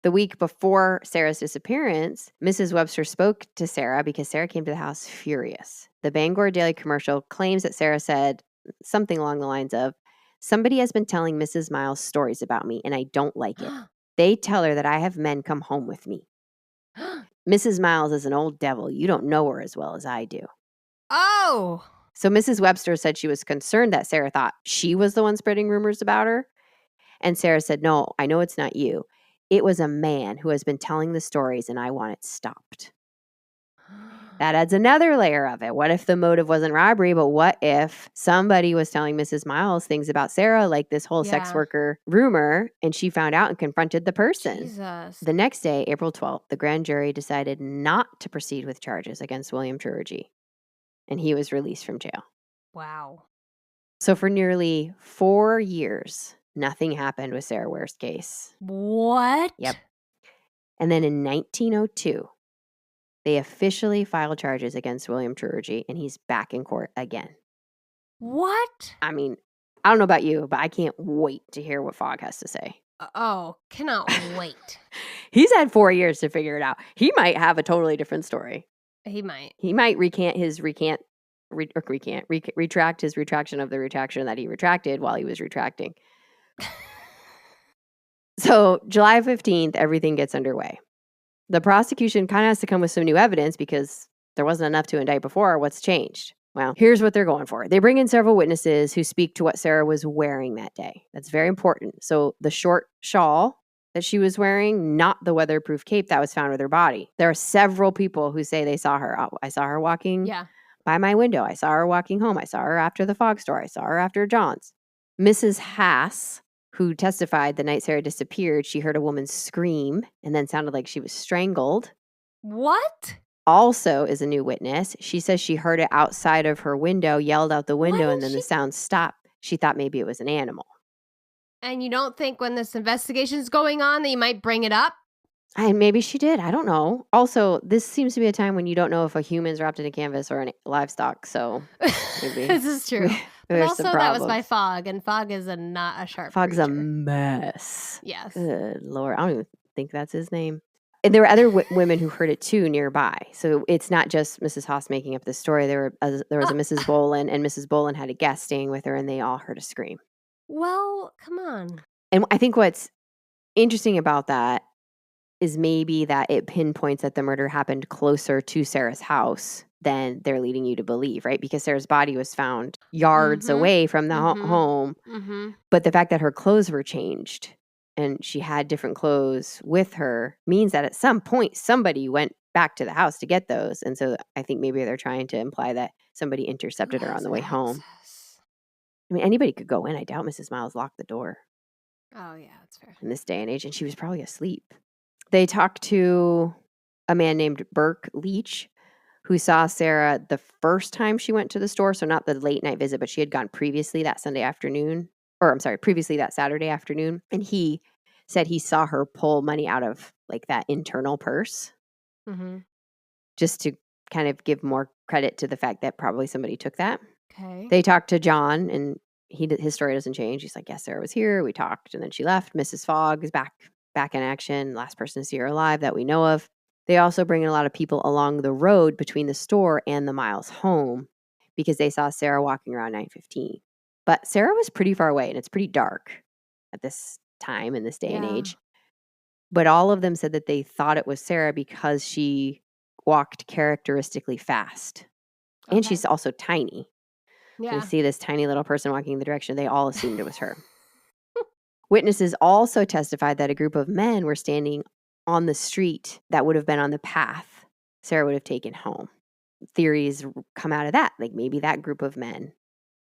the week before Sarah's disappearance, Mrs. Webster spoke to Sarah because Sarah came to the house furious. The Bangor Daily Commercial claims that Sarah said something along the lines of, "Somebody has been telling Mrs. Miles stories about me, and I don't like it. They tell her that I have men come home with me. Mrs. Miles is an old devil. You don't know her as well as I do." Oh! So Mrs. Webster said she was concerned that Sarah thought she was the one spreading rumors about her. And Sarah said, "No, I know it's not you. It was a man who has been telling the stories, and I want it stopped." That adds another layer of it. What if the motive wasn't robbery, but what if somebody was telling Mrs. Miles things about Sarah, like this whole sex Yeah. worker rumor, and she found out and confronted the person? Jesus. The next day, April 12th, the grand jury decided not to proceed with charges against William Truergy, and he was released from jail. Wow. So for nearly 4 years, nothing happened with Sarah Ware's case. What? Yep. And then in 1902, they officially filed charges against William Truergy, and he's back in court again. What? I mean, I don't know about you, but I can't wait to hear what Fogg has to say. Oh, cannot wait. He's had 4 years to figure it out. He might have a totally different story. He might. He might retract his retraction of the retraction that he retracted while he was retracting. So July 15th, everything gets underway. The prosecution kind of has to come with some new evidence because there wasn't enough to indict before. What's changed? Well, here's what they're going for. They bring in several witnesses who speak to what Sarah was wearing that day. That's very important. So the short shawl that she was wearing, not the weatherproof cape that was found with her body. There are several people who say they saw her. I saw her walking by my window. I saw her walking home. I saw her after the Fogg store. I saw her after John's. Mrs. Haas, who testified the night Sarah disappeared, she heard a woman scream and then sounded like she was strangled. What? Also is a new witness. She says she heard it outside of her window, yelled out the window, and then the sound stopped. She thought maybe it was an animal. And you don't think when this investigation's going on that you might bring it up? And maybe she did. I don't know. Also, this seems to be a time when you don't know if a human's wrapped in a canvas or a livestock. So maybe this is true. But also, that was by problems. Fogg, and Fogg is not a sharp Fogg's a creature. mess. Yes. Good Lord. I don't even think that's his name. And there were other women who heard it too nearby. So it's not just Mrs. Haas making up this story. There was a Mrs. Bolin, and Mrs. Bolin had a guest staying with her, and they all heard a scream. Well, come on. And I think what's interesting about that is maybe that it pinpoints that the murder happened closer to Sarah's house than they're leading you to believe, right? Because Sarah's body was found yards away from the home. But the fact that her clothes were changed and she had different clothes with her means that at some point somebody went back to the house to get those. And so I think maybe they're trying to imply that somebody intercepted her on the way home. I mean, anybody could go in. I doubt Mrs. Miles locked the door. Oh, yeah, that's fair. In this day and age, and she was probably asleep. They talked to a man named Burke Leach, who saw Sarah the first time she went to the store. So not the late night visit, but she had gone previously that previously that Saturday afternoon. And he said he saw her pull money out of like that internal purse, just to kind of give more credit to the fact that probably somebody took that. Okay. They talked to John, and his story doesn't change. He's like, yes, Sarah was here. We talked, and then she left. Mrs. Fogg is back in action. Last person to see her alive that we know of. They also bring in a lot of people along the road between the store and the Miles home because they saw Sarah walking around 9:15. But Sarah was pretty far away, and it's pretty dark at this time in this day and age. But all of them said that they thought it was Sarah because she walked characteristically fast. And she's also tiny. Yeah. We see this tiny little person walking in the direction. They all assumed it was her. Witnesses also testified that a group of men were standing on the street that would have been on the path Sarah would have taken home. Theories come out of that. Like maybe that group of men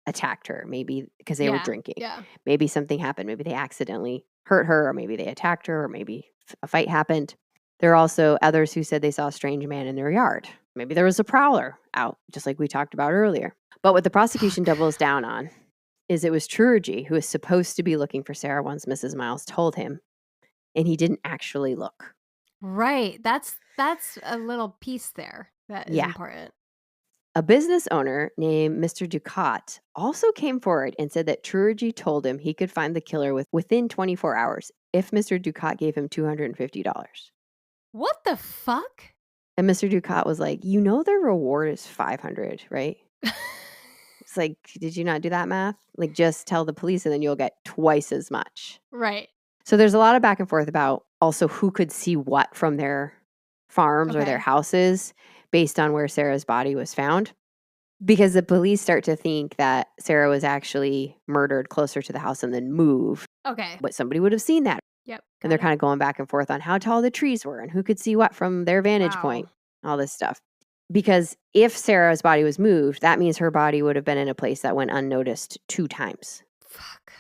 attacked her, maybe because they were drinking. Yeah. Maybe something happened. Maybe they accidentally hurt her, or maybe they attacked her, or maybe a fight happened. There are also others who said they saw a strange man in their yard. Maybe there was a prowler out, just like we talked about earlier. But what the prosecution doubles down on is it was Truergy who was supposed to be looking for Sarah once Mrs. Miles told him, and he didn't actually look. Right. That's a little piece there that is important. A business owner named Mr. Ducat also came forward and said that Truergy told him he could find the killer within 24 hours if Mr. Ducat gave him $250. What the fuck? And Mr. Ducat was like, you know their reward is $500, right? It's like, did you not do that math? Like, just tell the police and then you'll get twice as much. Right. So there's a lot of back and forth about also who could see what from their farms or their Okay. houses based on where Sarah's body was found. Because the police start to think that Sarah was actually murdered closer to the house and then moved. Okay. But somebody would have seen that. Yep. And they're kind of going back and forth on how tall the trees were and who could see what from their vantage point, all this stuff. Because if Sarah's body was moved, that means her body would have been in a place that went unnoticed 2 times. Fuck.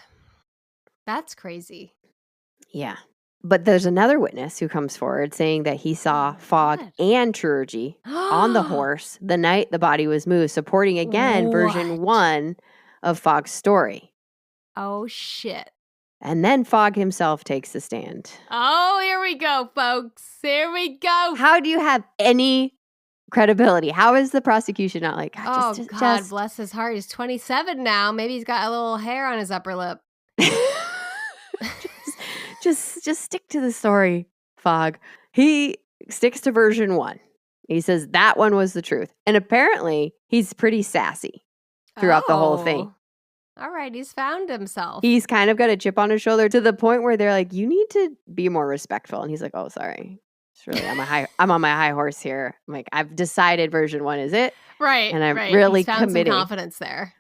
That's crazy. Yeah. But there's another witness who comes forward saying that he saw Fogg and Truergy on the horse the night the body was moved, supporting again version 1 of Fogg's story. Oh, shit. And then Fogg himself takes the stand. Oh, here we go, folks. Here we go. How do you have any credibility? How is the prosecution not like, God bless his heart. He's 27 now. Maybe he's got a little hair on his upper lip. just stick to the story, Fogg. He sticks to version 1. He says that one was the truth. And apparently he's pretty sassy throughout the whole thing. All right, he's found himself. He's kind of got a chip on his shoulder to the point where they're like, you need to be more respectful. And he's like, oh, sorry. It's really, I'm on my high horse here. I'm like, I've decided version 1 is it. Right. And I'm really he's found committing. Some confidence there.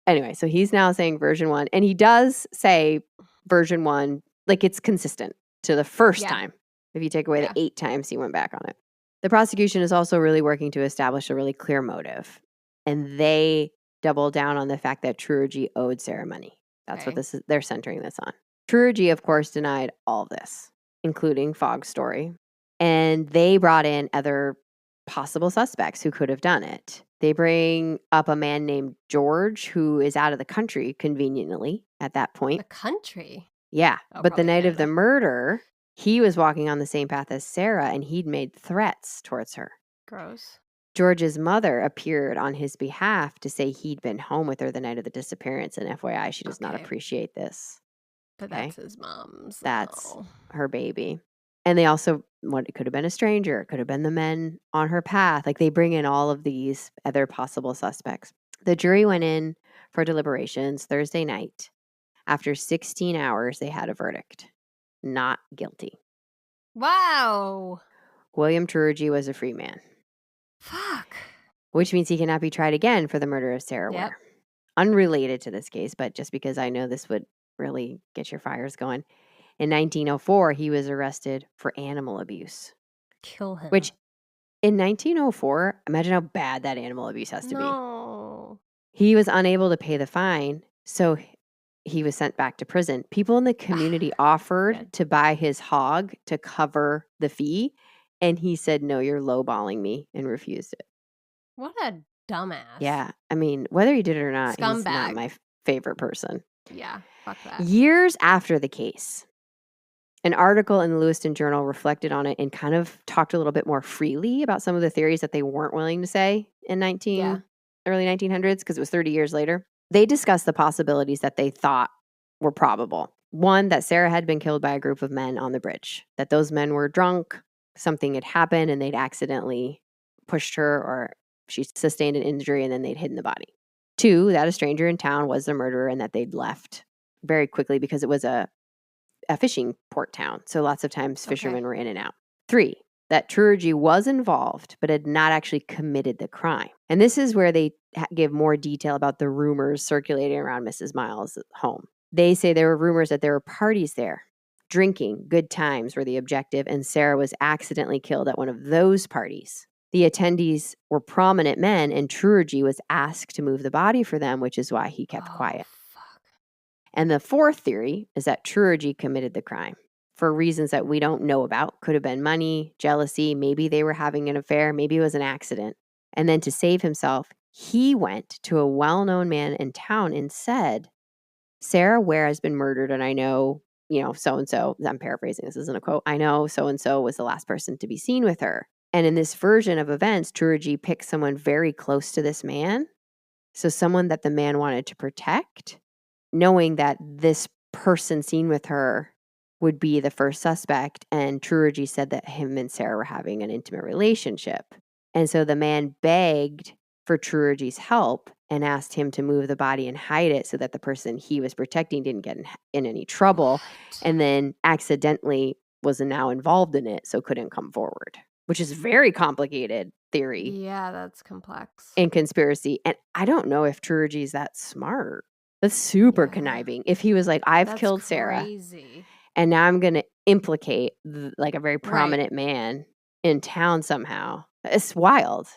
Anyway, so he's now saying version 1. And he does say version 1, like it's consistent to the first time. If you take away the 8 times he went back on it. The prosecution is also really working to establish a really clear motive. And they double down on the fact that Truergy owed Sarah money. That's what they're centering this on. Truergy, of course, denied all of this, including Fogg's story. And they brought in other possible suspects who could have done it. They bring up a man named George, who is out of the country conveniently at that point. The country? Yeah. But the night of the murder, he was walking on the same path as Sarah, and he'd made threats towards her. Gross. George's mother appeared on his behalf to say he'd been home with her the night of the disappearance. And FYI, she does not appreciate this. But that's his mom's. That's her baby. And they also, it could have been a stranger. It could have been the men on her path. Like they bring in all of these other possible suspects. The jury went in for deliberations Thursday night. After 16 hours, they had a verdict. Not guilty. Wow. William Truergy was a free man. Fuck. Which means he cannot be tried again for the murder of Sarah Ware. Unrelated to this case, but just because I know this would really get your fires going. In 1904, he was arrested for animal abuse. Kill him. Which, in 1904, imagine how bad that animal abuse has to be. He was unable to pay the fine, so he was sent back to prison. People in the community offered to buy his hog to cover the fee, and he said, no, you're lowballing me, and refused it. What a dumbass. Yeah. I mean, whether he did it or not, Scumbag. He's not my favorite person. Yeah, fuck that. Years after the case, an article in the Lewiston Journal reflected on it and kind of talked a little bit more freely about some of the theories that they weren't willing to say in early 1900s, because it was 30 years later. They discussed the possibilities that they thought were probable. One, that Sarah had been killed by a group of men on the bridge, that those men were drunk, something had happened, and they'd accidentally pushed her, or she sustained an injury, and then they'd hidden the body. 2, that a stranger in town was the murderer and that they'd left very quickly because it was a fishing port town. So lots of times fishermen were in and out. 3, that Truergy was involved but had not actually committed the crime. And this is where they give more detail about the rumors circulating around Mrs. Miles' home. They say there were rumors that there were parties there. Drinking, good times were the objective, and Sarah was accidentally killed at one of those parties. The attendees were prominent men, and Truergy was asked to move the body for them, which is why he kept quiet. Fuck. And the 4th theory is that Truergy committed the crime for reasons that we don't know about. Could have been money, jealousy, maybe they were having an affair, maybe it was an accident. And then to save himself, he went to a well-known man in town and said, Sarah Ware has been murdered, and I know, so-and-so, I'm paraphrasing, this isn't a quote, I know so-and-so was the last person to be seen with her. And in this version of events, Trurugi picked someone very close to this man. So someone that the man wanted to protect, knowing that this person seen with her would be the first suspect. And Trurugi said that him and Sarah were having an intimate relationship. And so the man begged for Trurugi's help and asked him to move the body and hide it so that the person he was protecting didn't get in any trouble. What? And then accidentally was now involved in it, so couldn't come forward, which is very complicated theory Yeah, that's complex. and conspiracy. And I don't know if Trurugi's that smart. That's super Yeah. conniving. If he was like, I've That's killed Sarah crazy. and now I'm going to implicate like a very prominent man in town somehow. It's wild.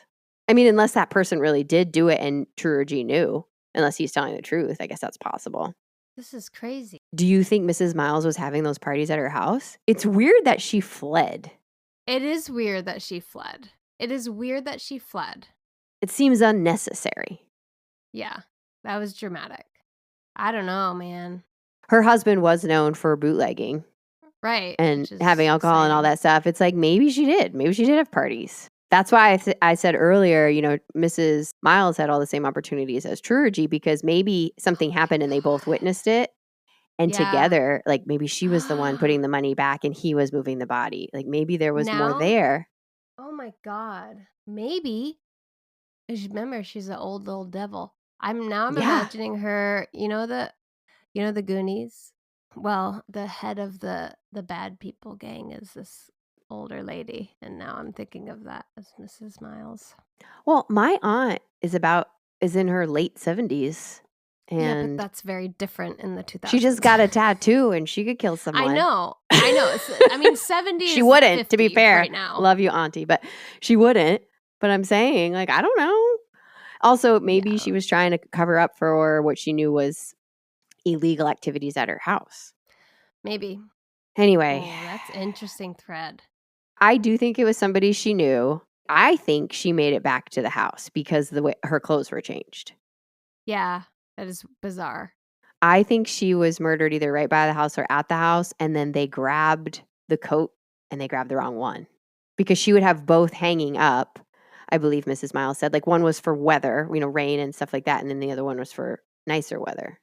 I mean, unless that person really did do it and Trurugi knew, unless he's telling the truth, I guess that's possible. This is crazy. Do you think Mrs. Miles was having those parties at her house? It's weird that she fled. It is weird that she fled. It is weird that she fled. It seems unnecessary. Yeah, that was dramatic. I don't know, man. Her husband was known for bootlegging. Right. And having alcohol and all that stuff. It's like, maybe she did. Maybe she did have parties. That's why I said earlier, Mrs. Miles had all the same opportunities as Trurugi because maybe something happened and they both witnessed it. And together, like maybe she was the one putting the money back and he was moving the body. Like maybe there was more there. Oh my God. Maybe. Remember, she's an old little devil. I'm imagining her, the Goonies? Well, the head of the bad people gang is this older lady, and now I'm thinking of that as Mrs. Miles. Well, my aunt is in her late 70s. And yeah, but that's very different in the 2000s. She just got a tattoo and she could kill someone. I know. I mean, 70 She wouldn't, to be fair. Right now. Love you, auntie, but she wouldn't. But I'm saying, like, I don't know. Also, maybe she was trying to cover up for what she knew was illegal activities at her house. Maybe. Anyway. Oh, that's an interesting thread. I do think it was somebody she knew. I think she made it back to the house because the way her clothes were changed. Yeah, that is bizarre. I think she was murdered either right by the house or at the house, and then they grabbed the coat and they grabbed the wrong one. Because she would have both hanging up, I believe Mrs. Miles said. Like one was for weather, rain and stuff like that, and then the other one was for nicer weather.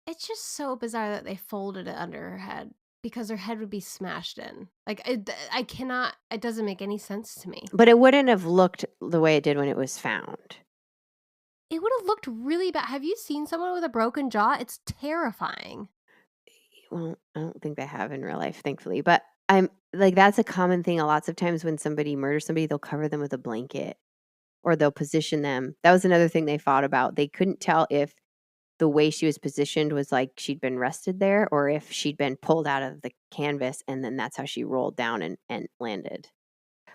It's just so bizarre that they folded it under her head because her head would be smashed in. Like, I cannot, it doesn't make any sense to me. But it wouldn't have looked the way it did when it was found. It would have looked really bad. Have you seen someone with a broken jaw? It's terrifying. Well, I don't think they have in real life, thankfully. But I'm like, that's a common thing. Lots of times when somebody murders somebody, they'll cover them with a blanket or they'll position them. That was another thing they fought about. They couldn't tell if the way she was positioned was like she'd been rested there or if she'd been pulled out of the canvas and then that's how she rolled down and landed.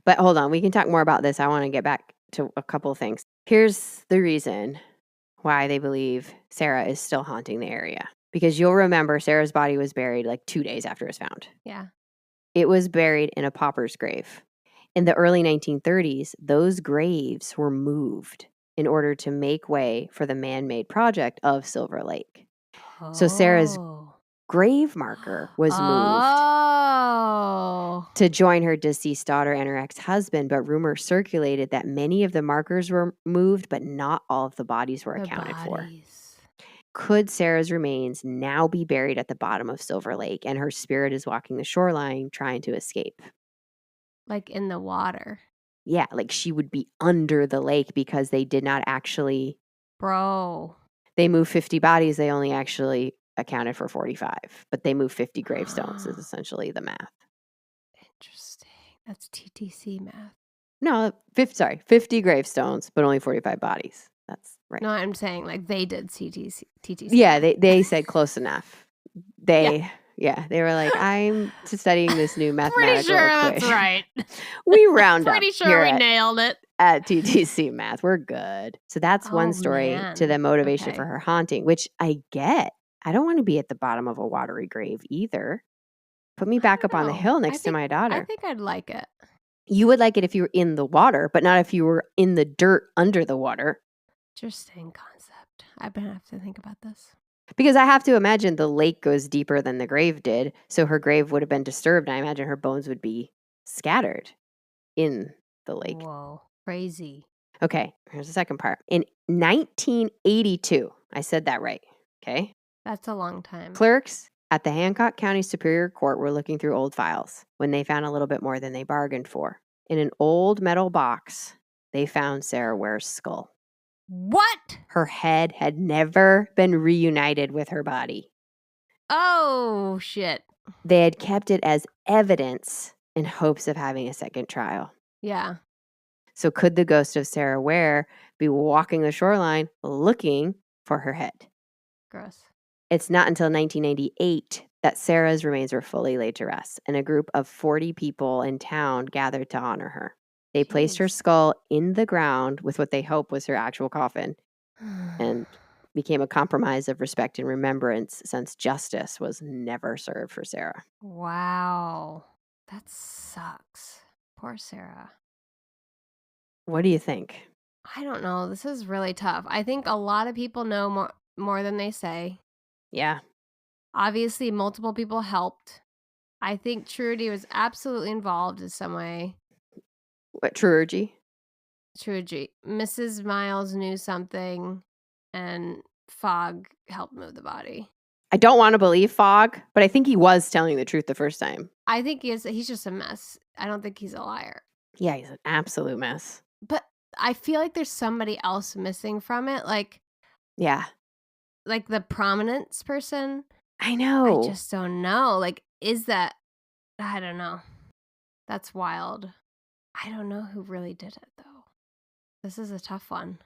But hold on, we can talk more about this. I want to get back to a couple of things. Here's the reason why they believe Sarah is still haunting the area. Because you'll remember Sarah's body was buried like 2 days after it was found. Yeah. It was buried in a pauper's grave. In the early 1930s, those graves were moved in order to make way for the man-made project of Silver Lake. So Sarah's grave marker was moved to join her deceased daughter and her ex-husband, but rumors circulated that many of the markers were moved, but not all of the bodies were accounted for. Could Sarah's remains now be buried at the bottom of Silver Lake and her spirit is walking the shoreline trying to escape? Like in the water. Yeah, like she would be under the lake because they did not actually... Bro. They moved 50 bodies. They only actually accounted for 45. But they moved 50 gravestones is essentially the math. Interesting. That's TTC math. No, 50 gravestones, but only 45 bodies. That's right. No, I'm saying like they did TTC. Yeah, they said close enough. Yeah, they were like, I'm studying this new mathematical Pretty sure equation. that's right. We round up. Pretty sure we nailed it. At TTC Math. We're good. So that's one story to the motivation for her haunting, which I get. I don't want to be at the bottom of a watery grave either. Put me back up on the hill next to my daughter. I think I'd like it. You would like it if you were in the water, but not if you were in the dirt under the water. Interesting concept. I'm going to have to think about this. Because I have to imagine the lake goes deeper than the grave did. So her grave would have been disturbed. And I imagine her bones would be scattered in the lake. Whoa. Crazy. Okay, here's the second part. In 1982, I said that right, okay? That's a long time. Clerks at the Hancock County Superior Court were looking through old files when they found a little bit more than they bargained for. In an old metal box, they found Sarah Ware's skull. What? Her head had never been reunited with her body. Oh, shit. They had kept it as evidence in hopes of having a second trial. Yeah. So could the ghost of Sarah Ware be walking the shoreline looking for her head? Gross. It's not until 1998 that Sarah's remains were fully laid to rest, and a group of 40 people in town gathered to honor her. They placed her Jeez. skull in the ground with what they hope was her actual coffin, and became a compromise of respect and remembrance since justice was never served for Sarah. Wow. That sucks. Poor Sarah. What do you think? I don't know. This is really tough. I think a lot of people know more than they say. Yeah. Obviously, multiple people helped. I think Trudy was absolutely involved in some way. What, Truergy? Trudy. Mrs. Miles knew something, and Fogg helped move the body. I don't want to believe Fogg, but I think he was telling the truth the first time. I think he's just a mess. I don't think he's a liar. Yeah, he's an absolute mess. But I feel like there's somebody else missing from it, Yeah. like the prominence person. I know. I just don't know. Like, is that? I don't know. That's wild. I don't know who really did it though. This is a tough one.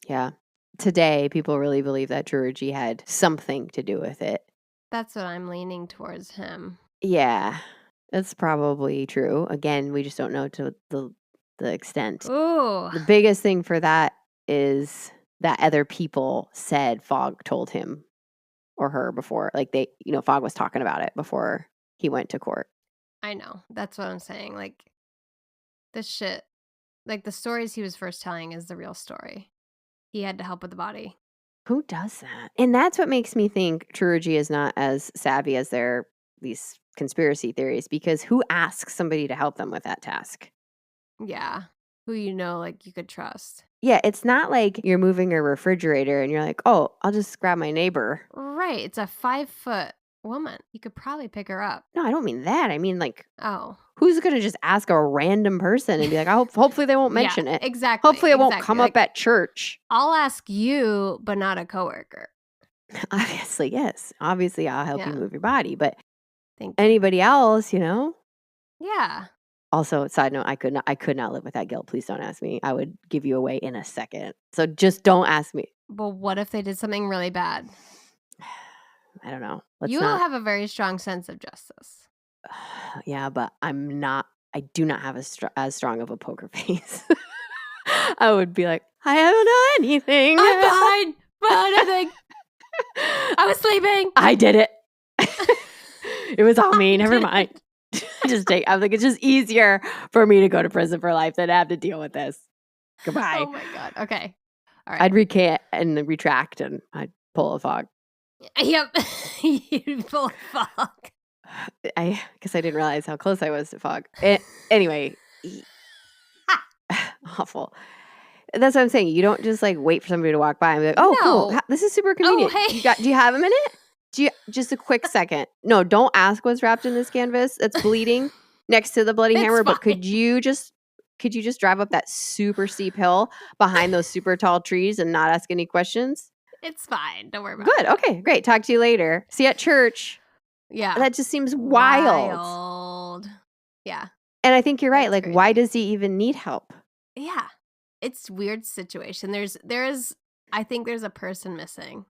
Yeah. Today, people really believe that Truergy had something to do with it. That's what I'm leaning towards him. Yeah, that's probably true. Again, we just don't know to the extent. Ooh. The biggest thing for that is that other people said Fogg told him or her before. Like Fogg was talking about it before he went to court. I know. That's what I'm saying. Like, this shit, like the stories he was first telling is the real story. He had to help with the body. Who does that? And that's what makes me think Truergy is not as savvy as these conspiracy theories, because who asks somebody to help them with that task? Yeah. Who like you could trust. Yeah, it's not like you're moving a refrigerator and you're like, oh, I'll just grab my neighbor. Right. It's a 5-foot woman. You could probably pick her up. No, I don't mean that. I mean, like, Oh. who's going to just ask a random person and be like, hopefully they won't mention it. Exactly. Hopefully it won't come up at church. I'll ask you, but not a coworker. Obviously, yes. Obviously, I'll help you move your body. But Thank anybody else, Yeah. Also, side note, I could not live with that guilt. Please don't ask me. I would give you away in a second. So just don't ask me. But what if they did something really bad? I don't know. You have a very strong sense of justice. Yeah, but I do not have as strong of a poker face. I would be like, I haven't done anything. I'm fine. Anything. I was sleeping. I did it. It was all me. Never mind. I'm like, it's just easier for me to go to prison for life than have to deal with this. Goodbye. Oh my God. Okay. All right. I'd recant and retract and I'd pull a Fogg. Yep. You'd pull a Fogg. I guess I didn't realize how close I was to Fogg. Anyway, awful. That's what I'm saying. You don't just like wait for somebody to walk by and be like, oh, No. cool. This is super convenient. Oh, hey. Do you have a minute? Just a quick second. No, don't ask what's wrapped in this canvas that's bleeding next to the bloody hammer. Fine. But could you just drive up that super steep hill behind those super tall trees and not ask any questions? It's fine. Don't worry about it. Good. it. Okay, great. Talk to you later. See you at church. Yeah. That just seems wild. Yeah. And I think you're right. That's like, crazy. why does he even need help? Yeah. It's a weird situation. I think there's a person missing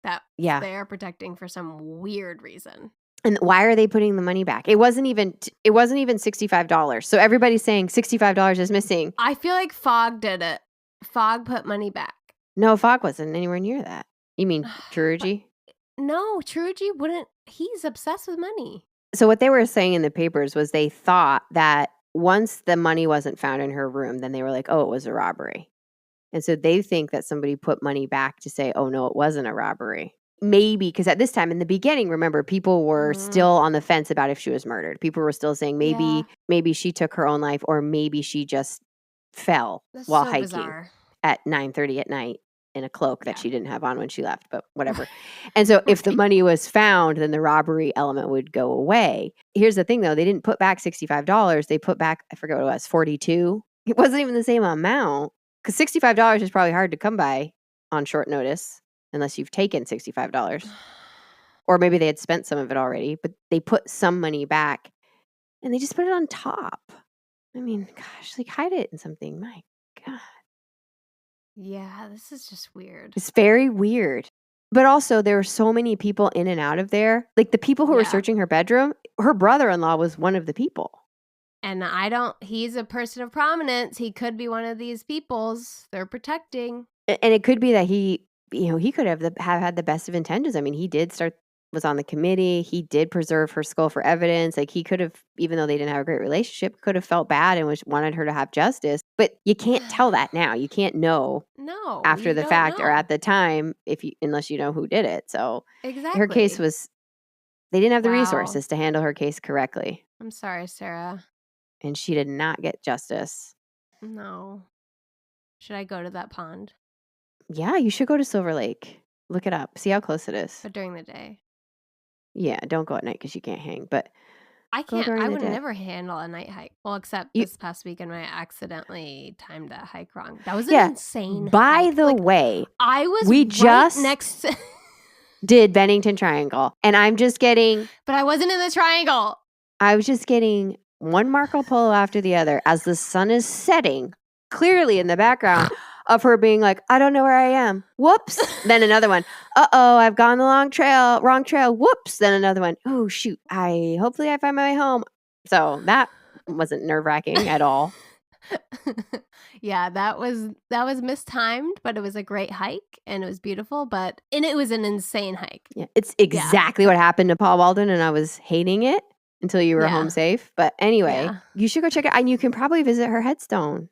that they are protecting for some weird reason. And why are they putting the money back? It wasn't even $65. So everybody's saying $65 is missing. I feel like Fogg did it. Fogg put money back. No, Fogg wasn't anywhere near that. You mean Truergy? No, Truergy wouldn't. He's obsessed with money. So what they were saying in the papers was they thought that once the money wasn't found in her room, then they were like, oh, it was a robbery. And so they think that somebody put money back to say, oh, no, it wasn't a robbery. maybe, because at this time in the beginning, remember, people were still on the fence about if she was murdered. People were still saying maybe she took her own life, or maybe she just fell That's while so hiking bizarre. at 9:30 at night in a cloak that she didn't have on when she left, but whatever. And so if the money was found, then the robbery element would go away. Here's the thing, though. They didn't put back $65. They put back, I forget what it was, $42. It wasn't even the same amount, because $65 is probably hard to come by on short notice unless you've taken $65. Or maybe they had spent some of it already, but they put some money back and they just put it on top. I mean, gosh, like, hide it in something. My God. Yeah, this is just weird. It's very weird. But also, there were so many people in and out of there. Like, the people who were searching her bedroom, her brother-in-law was one of the people. And he's a person of prominence. He could be one of these peoples they're protecting. And it could be that he could have had the best of intentions. I mean, was on the committee. He did preserve her skull for evidence. Like, he could have, even though they didn't have a great relationship, could have felt bad and wanted her to have justice. But you can't tell that now. You can't know after the fact or at the time unless you know who did it. So her case they didn't have the resources to handle her case correctly. I'm sorry, Sarah. And she did not get justice. No. Should I go to that pond? Yeah, you should go to Silver Lake. Look it up. See how close it is. But during the day. Yeah, don't go at night because you can't hang. But I can't. I would never handle a night hike. Well, except this past weekend when I accidentally timed a hike wrong. That was an insane By hike. the way, I was just next to did Bennington Triangle. And I'm just getting... But I wasn't in the triangle. I was just getting one Marco Polo after the other as the sun is setting, clearly in the background of her being like, I don't know where I am. Whoops. Then another one. Uh-oh, I've gone the wrong trail. Whoops. Then another one. Oh, shoot. Hopefully I find my way home. So that wasn't nerve-wracking at all. Yeah, that was mistimed, but it was a great hike and it was beautiful, and it was an insane hike. Yeah, it's exactly what happened to Paul Walden, and I was hating it until you were home safe. But anyway, you should go check it out, and you can probably visit her headstone.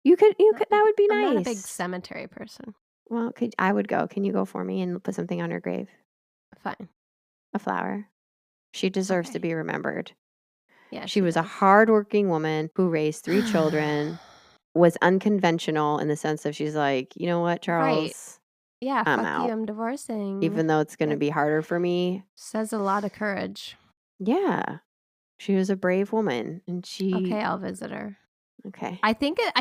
You could. That would be nice. I'm not a big cemetery person. Well, I would go. Can you go for me and put something on her grave? Fine. A flower. She deserves to be remembered. Yeah, she was a hardworking woman who raised 3 children, was unconventional in the sense of she's like, you know what, Charles? Right. Yeah, I'm fuck out. you, I'm divorcing. Even though it's going to be harder for me. Says a lot of courage. Yeah. She was a brave woman, and she... Okay, I'll visit her. Okay. I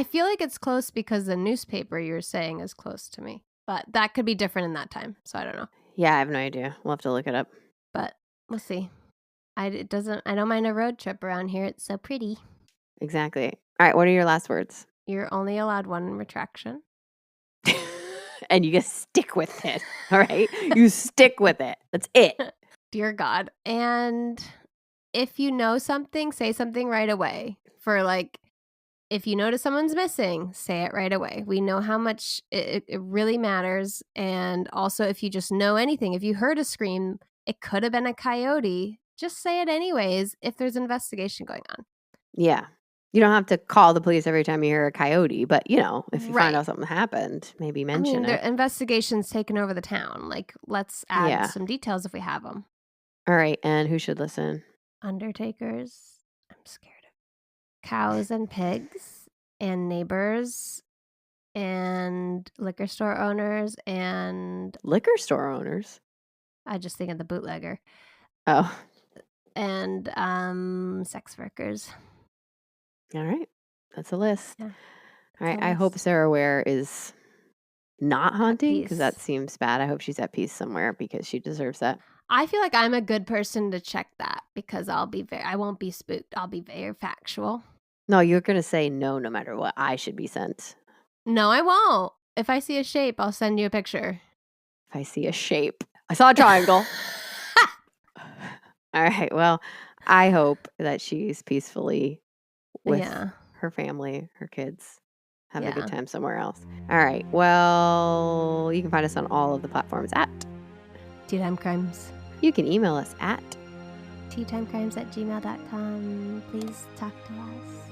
feel like it's close because the newspaper you're saying is close to me. But that could be different in that time, so I don't know. Yeah, I have no idea. We'll have to look it up. But we'll see. I don't mind a road trip around here. It's so pretty. Exactly. All right, what are your last words? You're only allowed one retraction. And you just stick with it. All right? You stick with it. That's it. Dear God. And if you know something, say something right away. If you notice someone's missing, say it right away. We know how much it really matters. And also, if you just know anything, if you heard a scream, it could have been a coyote. Just say it anyways if there's an investigation going on. Yeah. You don't have to call the police every time you hear a coyote, but, if you find out something happened, maybe mention it. The investigation's taken over the town. Let's add some details if we have them. All right, and who should listen? Undertakers. I'm scared of cows and pigs and neighbors and liquor store owners and... Liquor store owners? I just think of the bootlegger. Oh. And sex workers. All right. That's a list. Yeah. All right. I hope Sarah Ware is not haunting because that seems bad. I hope she's at peace somewhere because she deserves that. I feel like I'm a good person to check that because I won't be spooked. I'll be very factual. No, you're going to say no matter what. I should be sent. No, I won't. If I see a shape, I'll send you a picture. If I see a shape. I saw a triangle. All right. Well, I hope that she's peacefully with her family, her kids, have a good time somewhere else. All right. Well, you can find us on all of the platforms at Tea Time Crimes. You can email us at teatimecrimes@gmail.com. Please talk to us.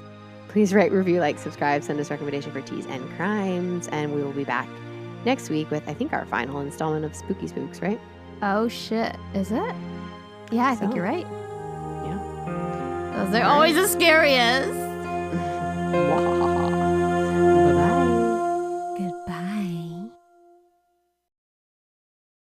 Please rate, review, subscribe, send us recommendation for teas and crimes, and we will be back next week with, I think, our final installment of Spooky Spooks, right? Oh, shit. Is it? Yeah, I think So. you're right. Yeah. Those are always the scariest. Wahahaha.